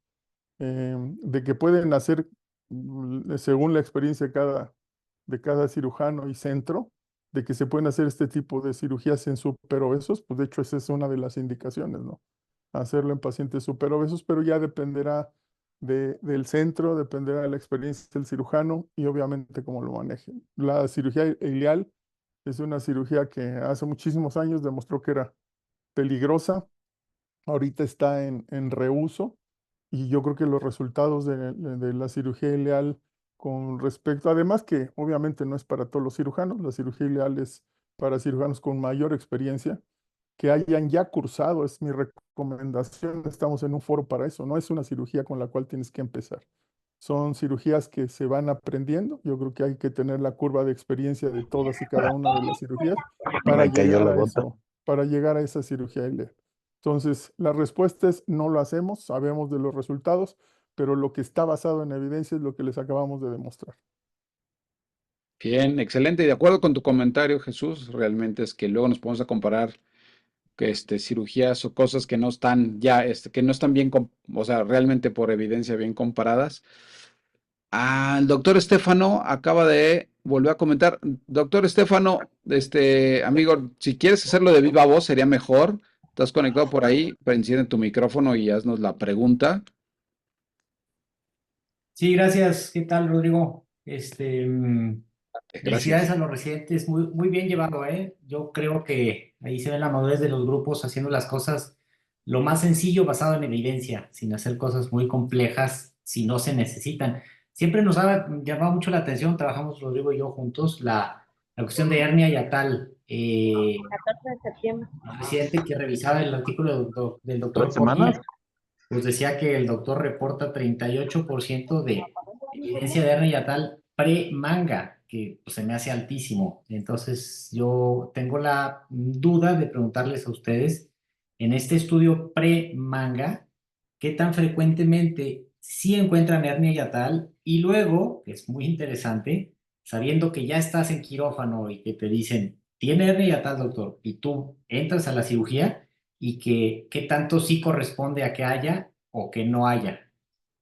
De que pueden hacer, según la experiencia de cada cirujano y centro, de que se pueden hacer este tipo de cirugías en superobesos, pues de hecho esa es una de las indicaciones, ¿no? Hacerlo en pacientes superobesos, pero ya dependerá del centro, dependerá de la experiencia del cirujano y obviamente cómo lo manejen. La cirugía ileal es una cirugía que hace muchísimos años demostró que era peligrosa, ahorita está en reuso y yo creo que los resultados de la cirugía ileal con respecto, además que obviamente no es para todos los cirujanos, la cirugía ileal es para cirujanos con mayor experiencia, que hayan ya cursado, es mi recomendación, estamos en un foro para eso, no es una cirugía con la cual tienes que empezar. Son cirugías que se van aprendiendo, yo creo que hay que tener la curva de experiencia de todas y cada una de las cirugías para Me cayó llegar la a gota. eso, para llegar a esa cirugía ileal. Entonces, la respuesta es no lo hacemos, sabemos de los resultados, pero lo que está basado en evidencia es lo que les acabamos de demostrar. Bien, excelente. Y de acuerdo con tu comentario, Jesús, realmente es que luego nos podemos a comparar que cirugías o cosas que no están ya, que no están bien, o sea, realmente por evidencia bien comparadas. El doctor Estefano acaba de volver a comentar. Doctor Estefano, amigo, si quieres hacerlo de viva voz sería mejor. Estás conectado por ahí, pero enciende tu micrófono y haznos la pregunta. Sí, gracias. ¿Qué tal, Rodrigo? Felicidades Gracias. a los residentes, muy bien llevado, ¿eh? Yo creo que ahí se ve la madurez de los grupos haciendo las cosas lo más sencillo, basado en evidencia, sin hacer cosas muy complejas si no se necesitan. Siempre nos ha llamado mucho la atención, trabajamos Rodrigo y yo juntos, la cuestión de hernia yatal. 14 de septiembre. El residente que revisaba el artículo del doctor 3 semanas. Portillo, pues decía que el doctor reporta 38% de evidencia de hernia yatal pre-manga, que pues, se me hace altísimo. Entonces yo tengo la duda de preguntarles a ustedes, en este estudio pre-manga, ¿qué tan frecuentemente sí encuentran hernia yatal? Y luego, que es muy interesante, sabiendo que ya estás en quirófano y que te dicen, tiene hernia yatal, doctor, y tú entras a la cirugía, y que qué tanto sí corresponde a que haya o que no haya.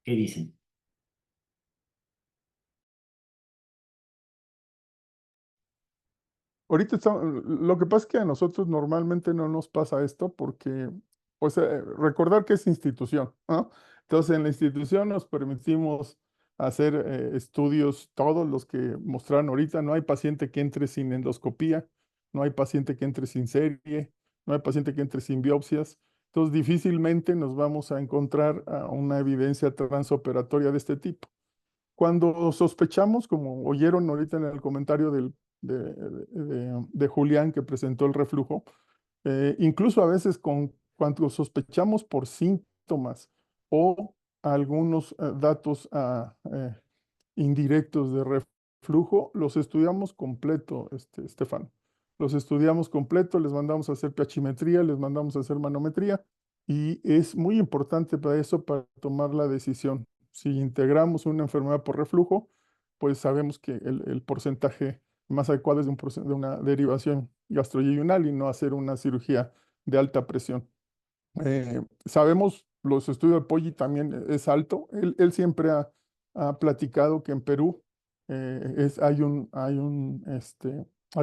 ¿Qué dicen? Ahorita lo que pasa es que a nosotros normalmente no nos pasa esto porque, o sea, recordar que es institución, ¿no? Entonces, en la institución nos permitimos hacer estudios, todos los que mostraron ahorita. No hay paciente que entre sin endoscopía, no hay paciente que entre sin serie, no hay paciente que entre sin biopsias. Entonces, difícilmente nos vamos a encontrar una evidencia transoperatoria de este tipo. Cuando sospechamos, como oyeron ahorita en el comentario de Julián que presentó el reflujo, incluso a veces cuando sospechamos por síntomas o algunos datos indirectos de reflujo, los estudiamos completo, Estefan. Los estudiamos completo, les mandamos a hacer pH-metría, les mandamos a hacer manometría y es muy importante para eso, para tomar la decisión. Si integramos una enfermedad por reflujo, pues sabemos que el porcentaje más adecuado es de una derivación gastroyeyunal y no hacer una cirugía de alta presión. Sabemos, los estudios de Poggi también es alto. Él siempre ha platicado que en Perú hay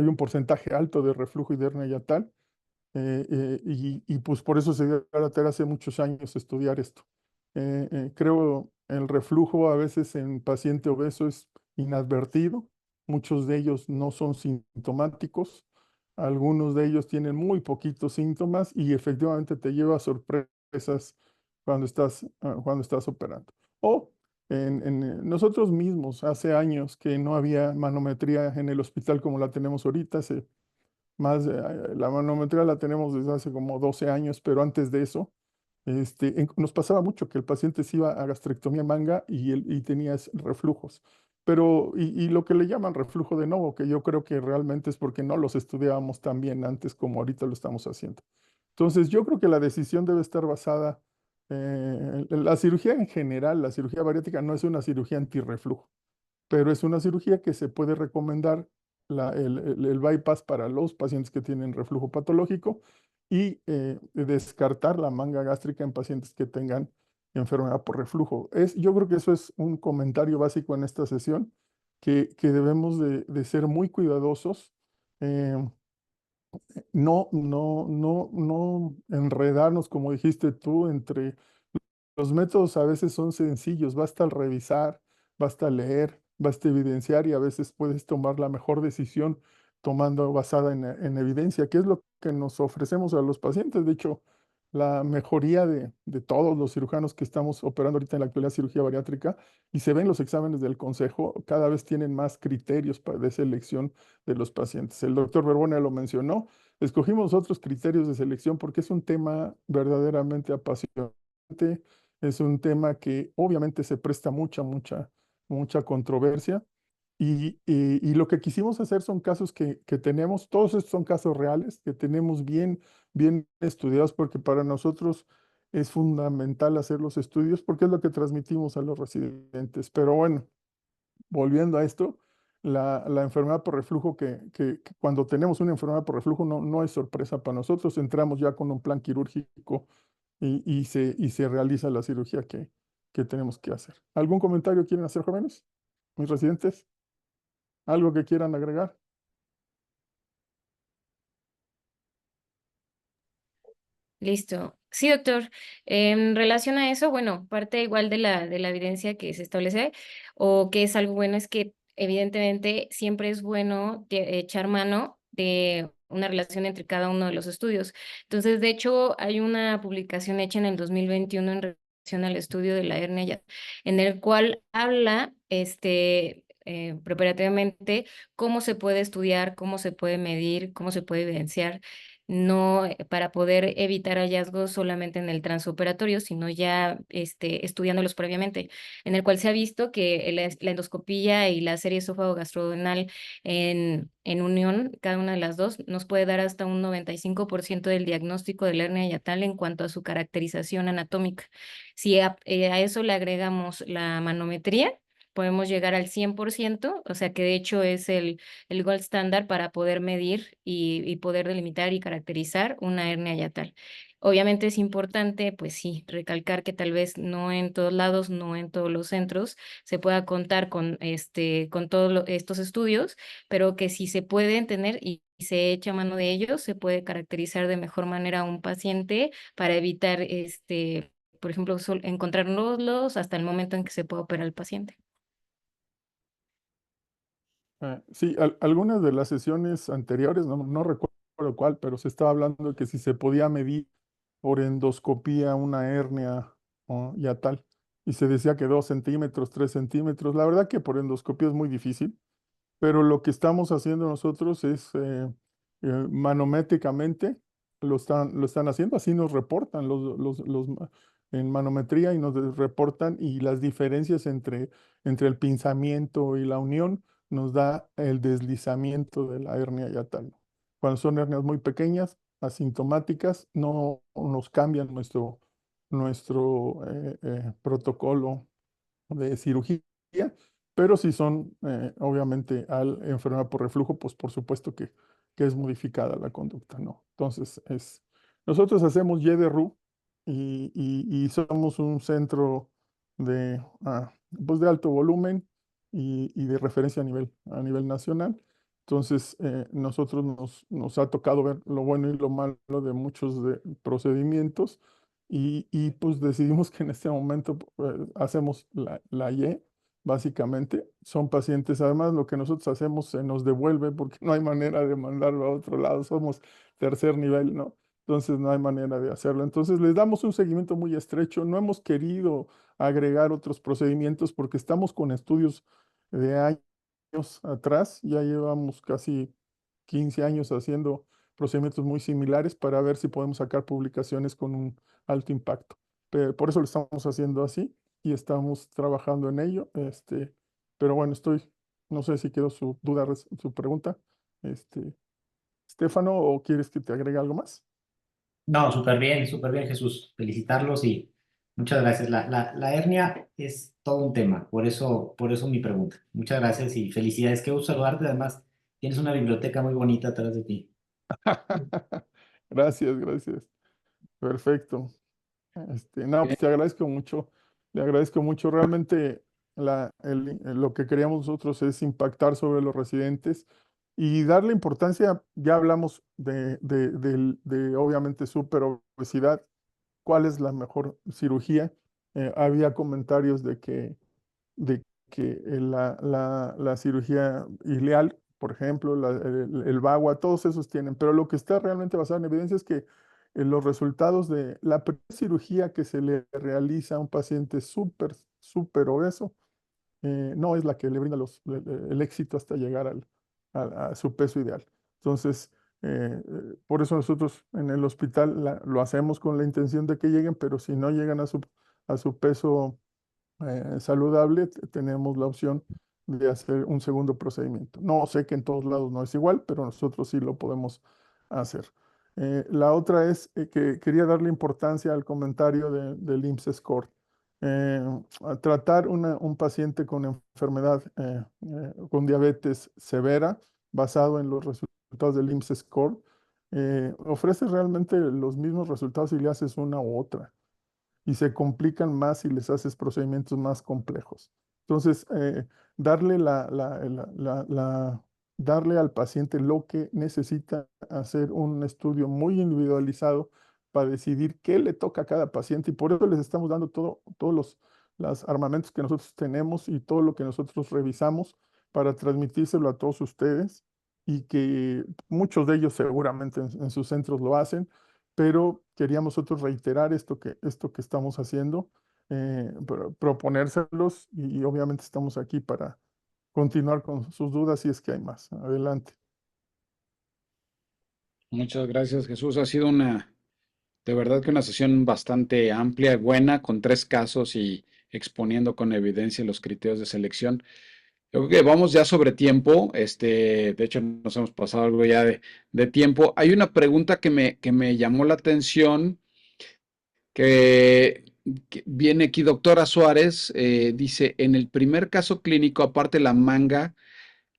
un porcentaje alto de reflujo y de hernia yatal. Y pues por eso se dio a la tarea hace muchos años estudiar esto. Creo el reflujo a veces en paciente obeso es inadvertido, muchos de ellos no son sintomáticos, algunos de ellos tienen muy poquitos síntomas y efectivamente te lleva a sorpresas cuando estás operando. O nosotros mismos, hace años que no había manometría en el hospital como la tenemos ahorita, la manometría la tenemos desde hace como 12 años, pero antes de eso, nos pasaba mucho que el paciente se iba a gastrectomía manga y tenía reflujos. Pero, y lo que le llaman reflujo de nuevo, que yo creo que realmente es porque no los estudiábamos tan bien antes como ahorita lo estamos haciendo. Entonces, yo creo que la decisión debe estar basada, la cirugía en general, la cirugía bariátrica no es una cirugía antirreflujo, pero es una cirugía que se puede recomendar el bypass para los pacientes que tienen reflujo patológico y descartar la manga gástrica en pacientes que tengan enfermedad por reflujo. Yo creo que eso es un comentario básico en esta sesión, que debemos de ser muy cuidadosos, eh, no enredarnos, como dijiste tú, entre los métodos. A veces son sencillos, basta revisar, basta leer, basta evidenciar y a veces puedes tomar la mejor decisión tomando basada en evidencia, que es lo que nos ofrecemos a los pacientes. De hecho, la mejoría de todos los cirujanos que estamos operando ahorita en la actualidad cirugía bariátrica y se ven los exámenes del consejo, cada vez tienen más criterios de selección de los pacientes. El doctor Berbone lo mencionó, escogimos otros criterios de selección porque es un tema verdaderamente apasionante. Es un tema que obviamente se presta mucha controversia y lo que quisimos hacer son casos que tenemos, todos estos son casos reales, que tenemos bien estudiados, porque para nosotros es fundamental hacer los estudios porque es lo que transmitimos a los residentes. Pero bueno, volviendo a esto, la enfermedad por reflujo, que cuando tenemos una enfermedad por reflujo no es sorpresa para nosotros, entramos ya con un plan quirúrgico y se realiza la cirugía que tenemos que hacer. ¿Algún comentario quieren hacer, jóvenes? ¿Mis residentes? ¿Algo que quieran agregar? Listo. Sí, doctor. En relación a eso, bueno, parte igual de la evidencia que se establece o que es algo bueno es que evidentemente siempre es bueno echar mano de una relación entre cada uno de los estudios. Entonces, de hecho, hay una publicación hecha en el 2021 en relación al estudio de la hernia en el cual habla preparatoriamente cómo se puede estudiar, cómo se puede medir, cómo se puede evidenciar no para poder evitar hallazgos solamente en el transoperatorio, sino ya estudiándolos previamente, en el cual se ha visto que la endoscopía y la serie esófago-gastrodenal en unión, cada una de las dos, nos puede dar hasta un 95% del diagnóstico de la hernia hiatal en cuanto a su caracterización anatómica. Si a eso le agregamos la manometría, podemos llegar al 100%, o sea que de hecho es el gold standard para poder medir y poder delimitar y caracterizar una hernia yatal. Obviamente es importante, pues sí, recalcar que tal vez no en todos lados, no en todos los centros se pueda contar con todos estos estudios, pero que si se pueden tener y se echa mano de ellos, se puede caracterizar de mejor manera a un paciente para evitar, por ejemplo, encontrarlos hasta el momento en que se pueda operar al paciente. Sí, algunas de las sesiones anteriores, no recuerdo cuál, pero se estaba hablando de que si se podía medir por endoscopía una hernia yatal y se decía que 2 centímetros, 3 centímetros. La verdad que por endoscopía es muy difícil, pero lo que estamos haciendo nosotros es manométricamente lo están haciendo, así nos reportan en manometría y nos reportan y las diferencias entre el pinzamiento y la unión nos da el deslizamiento de la hernia yatal. Cuando son hernias muy pequeñas, asintomáticas, no nos cambian nuestro protocolo de cirugía, pero si son, obviamente, al enfermedad por reflujo, pues por supuesto que es modificada la conducta, ¿no? Entonces, nosotros hacemos YDRU y somos un centro pues de alto volumen y de referencia a nivel nacional. Entonces, nosotros nos ha tocado ver lo bueno y lo malo de muchos procedimientos y pues decidimos que en este momento hacemos la Y, básicamente. Son pacientes, además lo que nosotros hacemos se nos devuelve porque no hay manera de mandarlo a otro lado, somos tercer nivel, ¿no? Entonces no hay manera de hacerlo. Entonces les damos un seguimiento muy estrecho. No hemos querido agregar otros procedimientos porque estamos con estudios de años atrás, ya llevamos casi 15 años haciendo procedimientos muy similares para ver si podemos sacar publicaciones con un alto impacto. Por eso lo estamos haciendo así y estamos trabajando en ello. Pero bueno, no sé si quedó su duda, su pregunta. Estefano, ¿o quieres que te agregue algo más? No, súper bien, Jesús. Felicitarlos y muchas gracias. La hernia es todo un tema, por eso mi pregunta. Muchas gracias y felicidades. Qué gusto saludarte. Además, tienes una biblioteca muy bonita atrás de ti. Gracias, gracias. Perfecto. No, pues te agradezco mucho. Le agradezco mucho. Realmente lo que queríamos nosotros es impactar sobre los residentes y darle importancia. Ya hablamos de obviamente superobesidad. ¿Cuál es la mejor cirugía? Había comentarios de que la cirugía ileal, por ejemplo, el VAWA, todos esos tienen, pero lo que está realmente basado en evidencia es que los resultados de la primera cirugía que se le realiza a un paciente súper obeso, no es la que le brinda el éxito hasta llegar a su peso ideal. Entonces, por eso nosotros en el hospital lo hacemos con la intención de que lleguen, pero si no llegan a su peso saludable, tenemos la opción de hacer un segundo procedimiento. No sé que en todos lados no es igual, pero nosotros sí lo podemos hacer. La otra es que quería darle importancia al comentario del IMSS Score. A tratar un paciente con enfermedad, con diabetes severa, basado en los resultados del IMSS Score, ofrece realmente los mismos resultados si le haces una u otra y se complican más si les haces procedimientos más complejos. Entonces, darle, darle al paciente lo que necesita, hacer un estudio muy individualizado para decidir qué le toca a cada paciente, y por eso les estamos dando todos los armamentos que nosotros tenemos y todo lo que nosotros revisamos para transmitírselo a todos ustedes, y que muchos de ellos seguramente en sus centros lo hacen, pero queríamos nosotros reiterar esto que estamos haciendo, proponérselos, y obviamente estamos aquí para continuar con sus dudas si es que hay más. Adelante. Muchas gracias, Jesús. Ha sido de verdad que una sesión bastante amplia, buena, con 3 casos y exponiendo con evidencia los criterios de selección. Yo creo que vamos ya sobre tiempo. De hecho, nos hemos pasado algo ya de tiempo. Hay una pregunta que me llamó la atención, que viene aquí, doctora Suárez, dice, en el primer caso clínico, aparte la manga,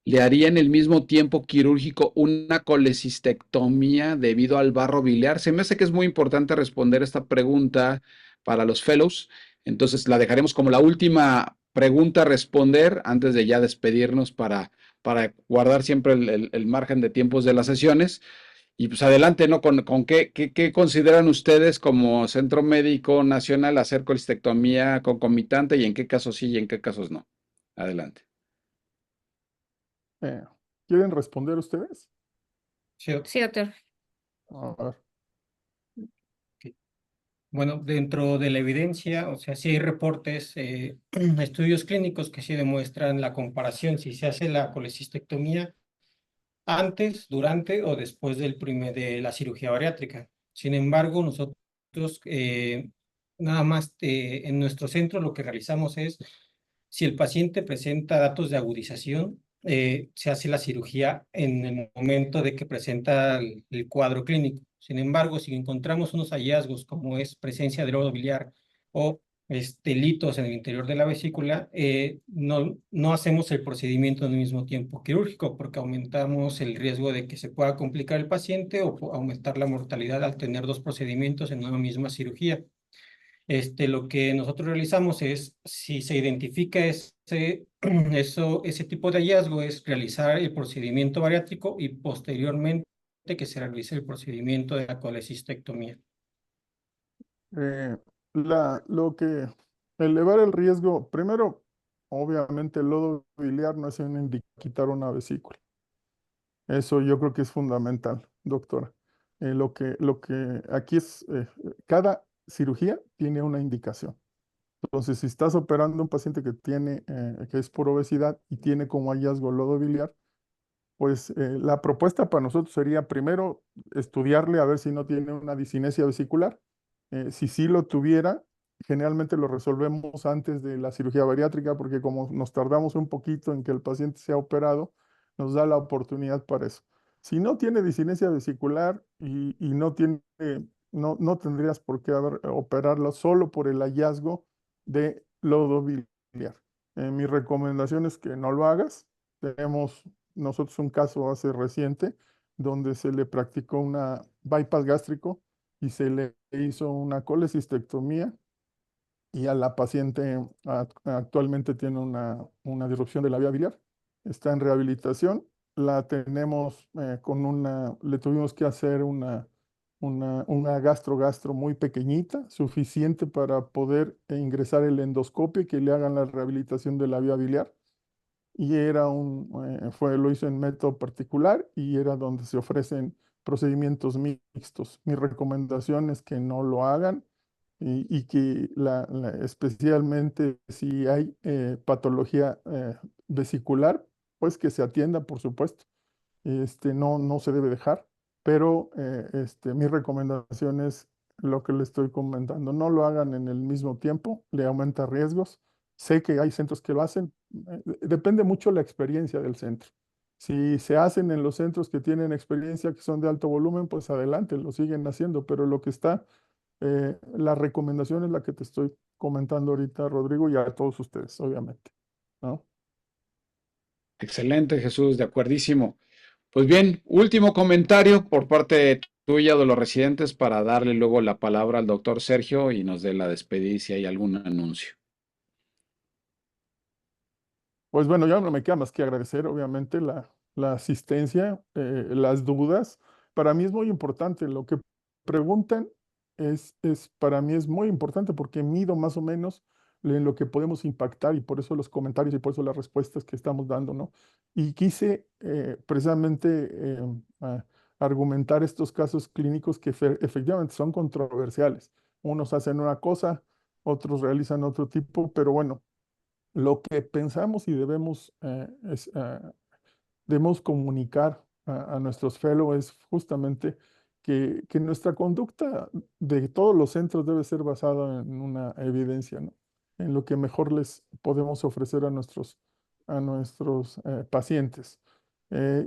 ¿le haría en el mismo tiempo quirúrgico una colecistectomía debido al barro biliar? Se me hace que es muy importante responder esta pregunta para los fellows. Entonces la dejaremos como la última pregunta a responder antes de ya despedirnos para guardar siempre el margen de tiempos de las sesiones. Y pues adelante, ¿no? ¿Con qué consideran ustedes como Centro Médico Nacional hacer colecistectomía concomitante, y en qué casos sí y en qué casos no? Adelante. Eh, ¿Quieren responder ustedes? Sí, Sí, doctor. A ver. bueno, dentro de la evidencia, o sea, sí hay reportes, estudios clínicos que sí demuestran la comparación si se hace la colecistectomía antes, durante o después de la cirugía bariátrica. Sin embargo, nosotros nada más en nuestro centro lo que realizamos es, si el paciente presenta datos de agudización, se hace la cirugía en el momento de que presenta el cuadro clínico. Sin embargo, si encontramos unos hallazgos como es presencia de lodo biliar o litos en el interior de la vesícula, no hacemos el procedimiento en el mismo tiempo quirúrgico, porque aumentamos el riesgo de que se pueda complicar el paciente o aumentar la mortalidad al tener dos procedimientos en una misma cirugía. Lo que nosotros realizamos es, si se identifica ese tipo de hallazgo, es realizar el procedimiento bariátrico y posteriormente que se realice el procedimiento de la colecistectomía. Eh, elevar el riesgo, primero, obviamente el lodo biliar no es quitar una vesícula. Eso yo creo que es fundamental, doctora. Lo que aquí es, cada cirugía tiene una indicación. Entonces, si estás operando a un paciente que es por obesidad y tiene como hallazgo lodo biliar, pues la propuesta para nosotros sería primero estudiarle a ver si no tiene una disinesia vesicular. Si sí lo tuviera, generalmente lo resolvemos antes de la cirugía bariátrica porque como nos tardamos un poquito en que el paciente sea operado, nos da la oportunidad para eso. Si no tiene disinesia vesicular y no tiene, no tendrías por qué operarlo solo por el hallazgo de lodo biliar. Mi recomendación es que no lo hagas. Tenemos nosotros un caso hace reciente donde se le practicó una bypass gástrico y se le hizo una colecistectomía y a la paciente actualmente tiene una disrupción de la vía biliar. Está en rehabilitación. La tenemos le tuvimos que hacer una gastro muy pequeñita, suficiente para poder ingresar el endoscopio y que le hagan la rehabilitación de la vía biliar. Y lo hizo en método particular y era donde se ofrecen procedimientos mixtos. Mi recomendación es que no lo hagan y que especialmente si hay patología vesicular, pues que se atienda, por supuesto. No se debe dejar, pero mi recomendación es lo que le estoy comentando. No lo hagan en el mismo tiempo, le aumenta riesgos. Sé que hay centros que lo hacen, depende mucho la experiencia del centro. Si se hacen en los centros que tienen experiencia, que son de alto volumen, pues adelante, lo siguen haciendo, pero la recomendación es la que te estoy comentando ahorita, Rodrigo, y a todos ustedes, obviamente, ¿no? Excelente, Jesús, de acuerdísimo. Pues bien, último comentario por parte tuya de los residentes para darle luego la palabra al doctor Sergio y nos dé la despedida si hay algún anuncio. Pues bueno, ya no me queda más que agradecer, obviamente, la asistencia, las dudas. Para mí es muy importante. Lo que preguntan para mí es muy importante porque mido más o menos en lo que podemos impactar y por eso los comentarios y por eso las respuestas que estamos dando, ¿no? Y quise precisamente argumentar estos casos clínicos que efectivamente son controversiales. Unos hacen una cosa, otros realizan otro tipo, pero bueno. Lo que pensamos y debemos comunicar a nuestros fellows es justamente que nuestra conducta de todos los centros debe ser basada en una evidencia, ¿no? En lo que mejor les podemos ofrecer a nuestros pacientes.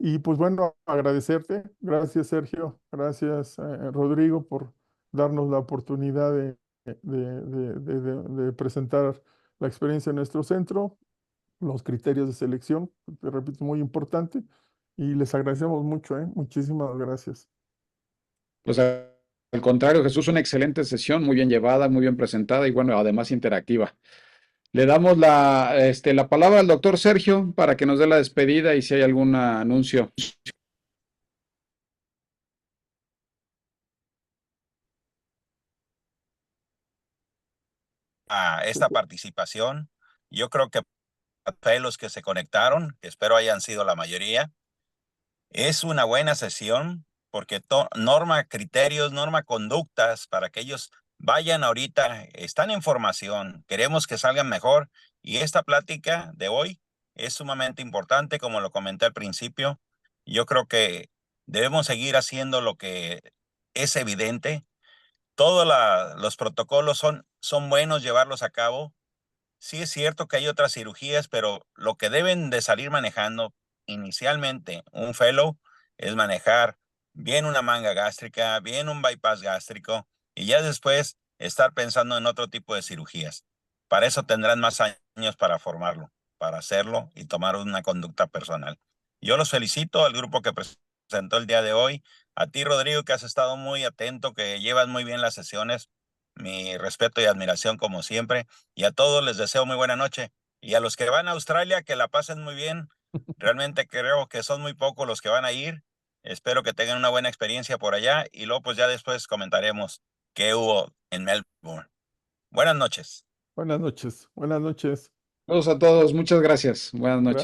Y pues bueno, agradecerte. Gracias, Sergio. Gracias, Rodrigo, por darnos la oportunidad de presentar la experiencia en nuestro centro, los criterios de selección, te repito, muy importante, y les agradecemos mucho, muchísimas gracias. Pues al contrario, Jesús, una excelente sesión, muy bien llevada, muy bien presentada y bueno, además interactiva. Le damos la palabra al doctor Sergio para que nos dé la despedida y si hay algún anuncio. A esta participación, yo creo que los que se conectaron, que espero hayan sido la mayoría, es una buena sesión porque norma criterios, norma conductas para que ellos vayan ahorita, están en formación, queremos que salgan mejor y esta plática de hoy es sumamente importante, como lo comenté al principio. Yo creo que debemos seguir haciendo lo que es evidente. Todos los protocolos son buenos llevarlos a cabo. Sí es cierto que hay otras cirugías, pero lo que deben de salir manejando inicialmente un fellow es manejar bien una manga gástrica, bien un bypass gástrico y ya después estar pensando en otro tipo de cirugías. Para eso tendrán más años para formarlo, para hacerlo y tomar una conducta personal. Yo los felicito al grupo que presentó el día de hoy. A ti, Rodrigo, que has estado muy atento, que llevas muy bien las sesiones. Mi respeto y admiración como siempre. Y a todos les deseo muy buena noche. Y a los que van a Australia, que la pasen muy bien. Realmente creo que son muy pocos los que van a ir. Espero que tengan una buena experiencia por allá. Y luego pues ya después comentaremos qué hubo en Melbourne. Buenas noches. Buenas noches. Buenas noches. Saludos a todos, muchas gracias. Buenas noches.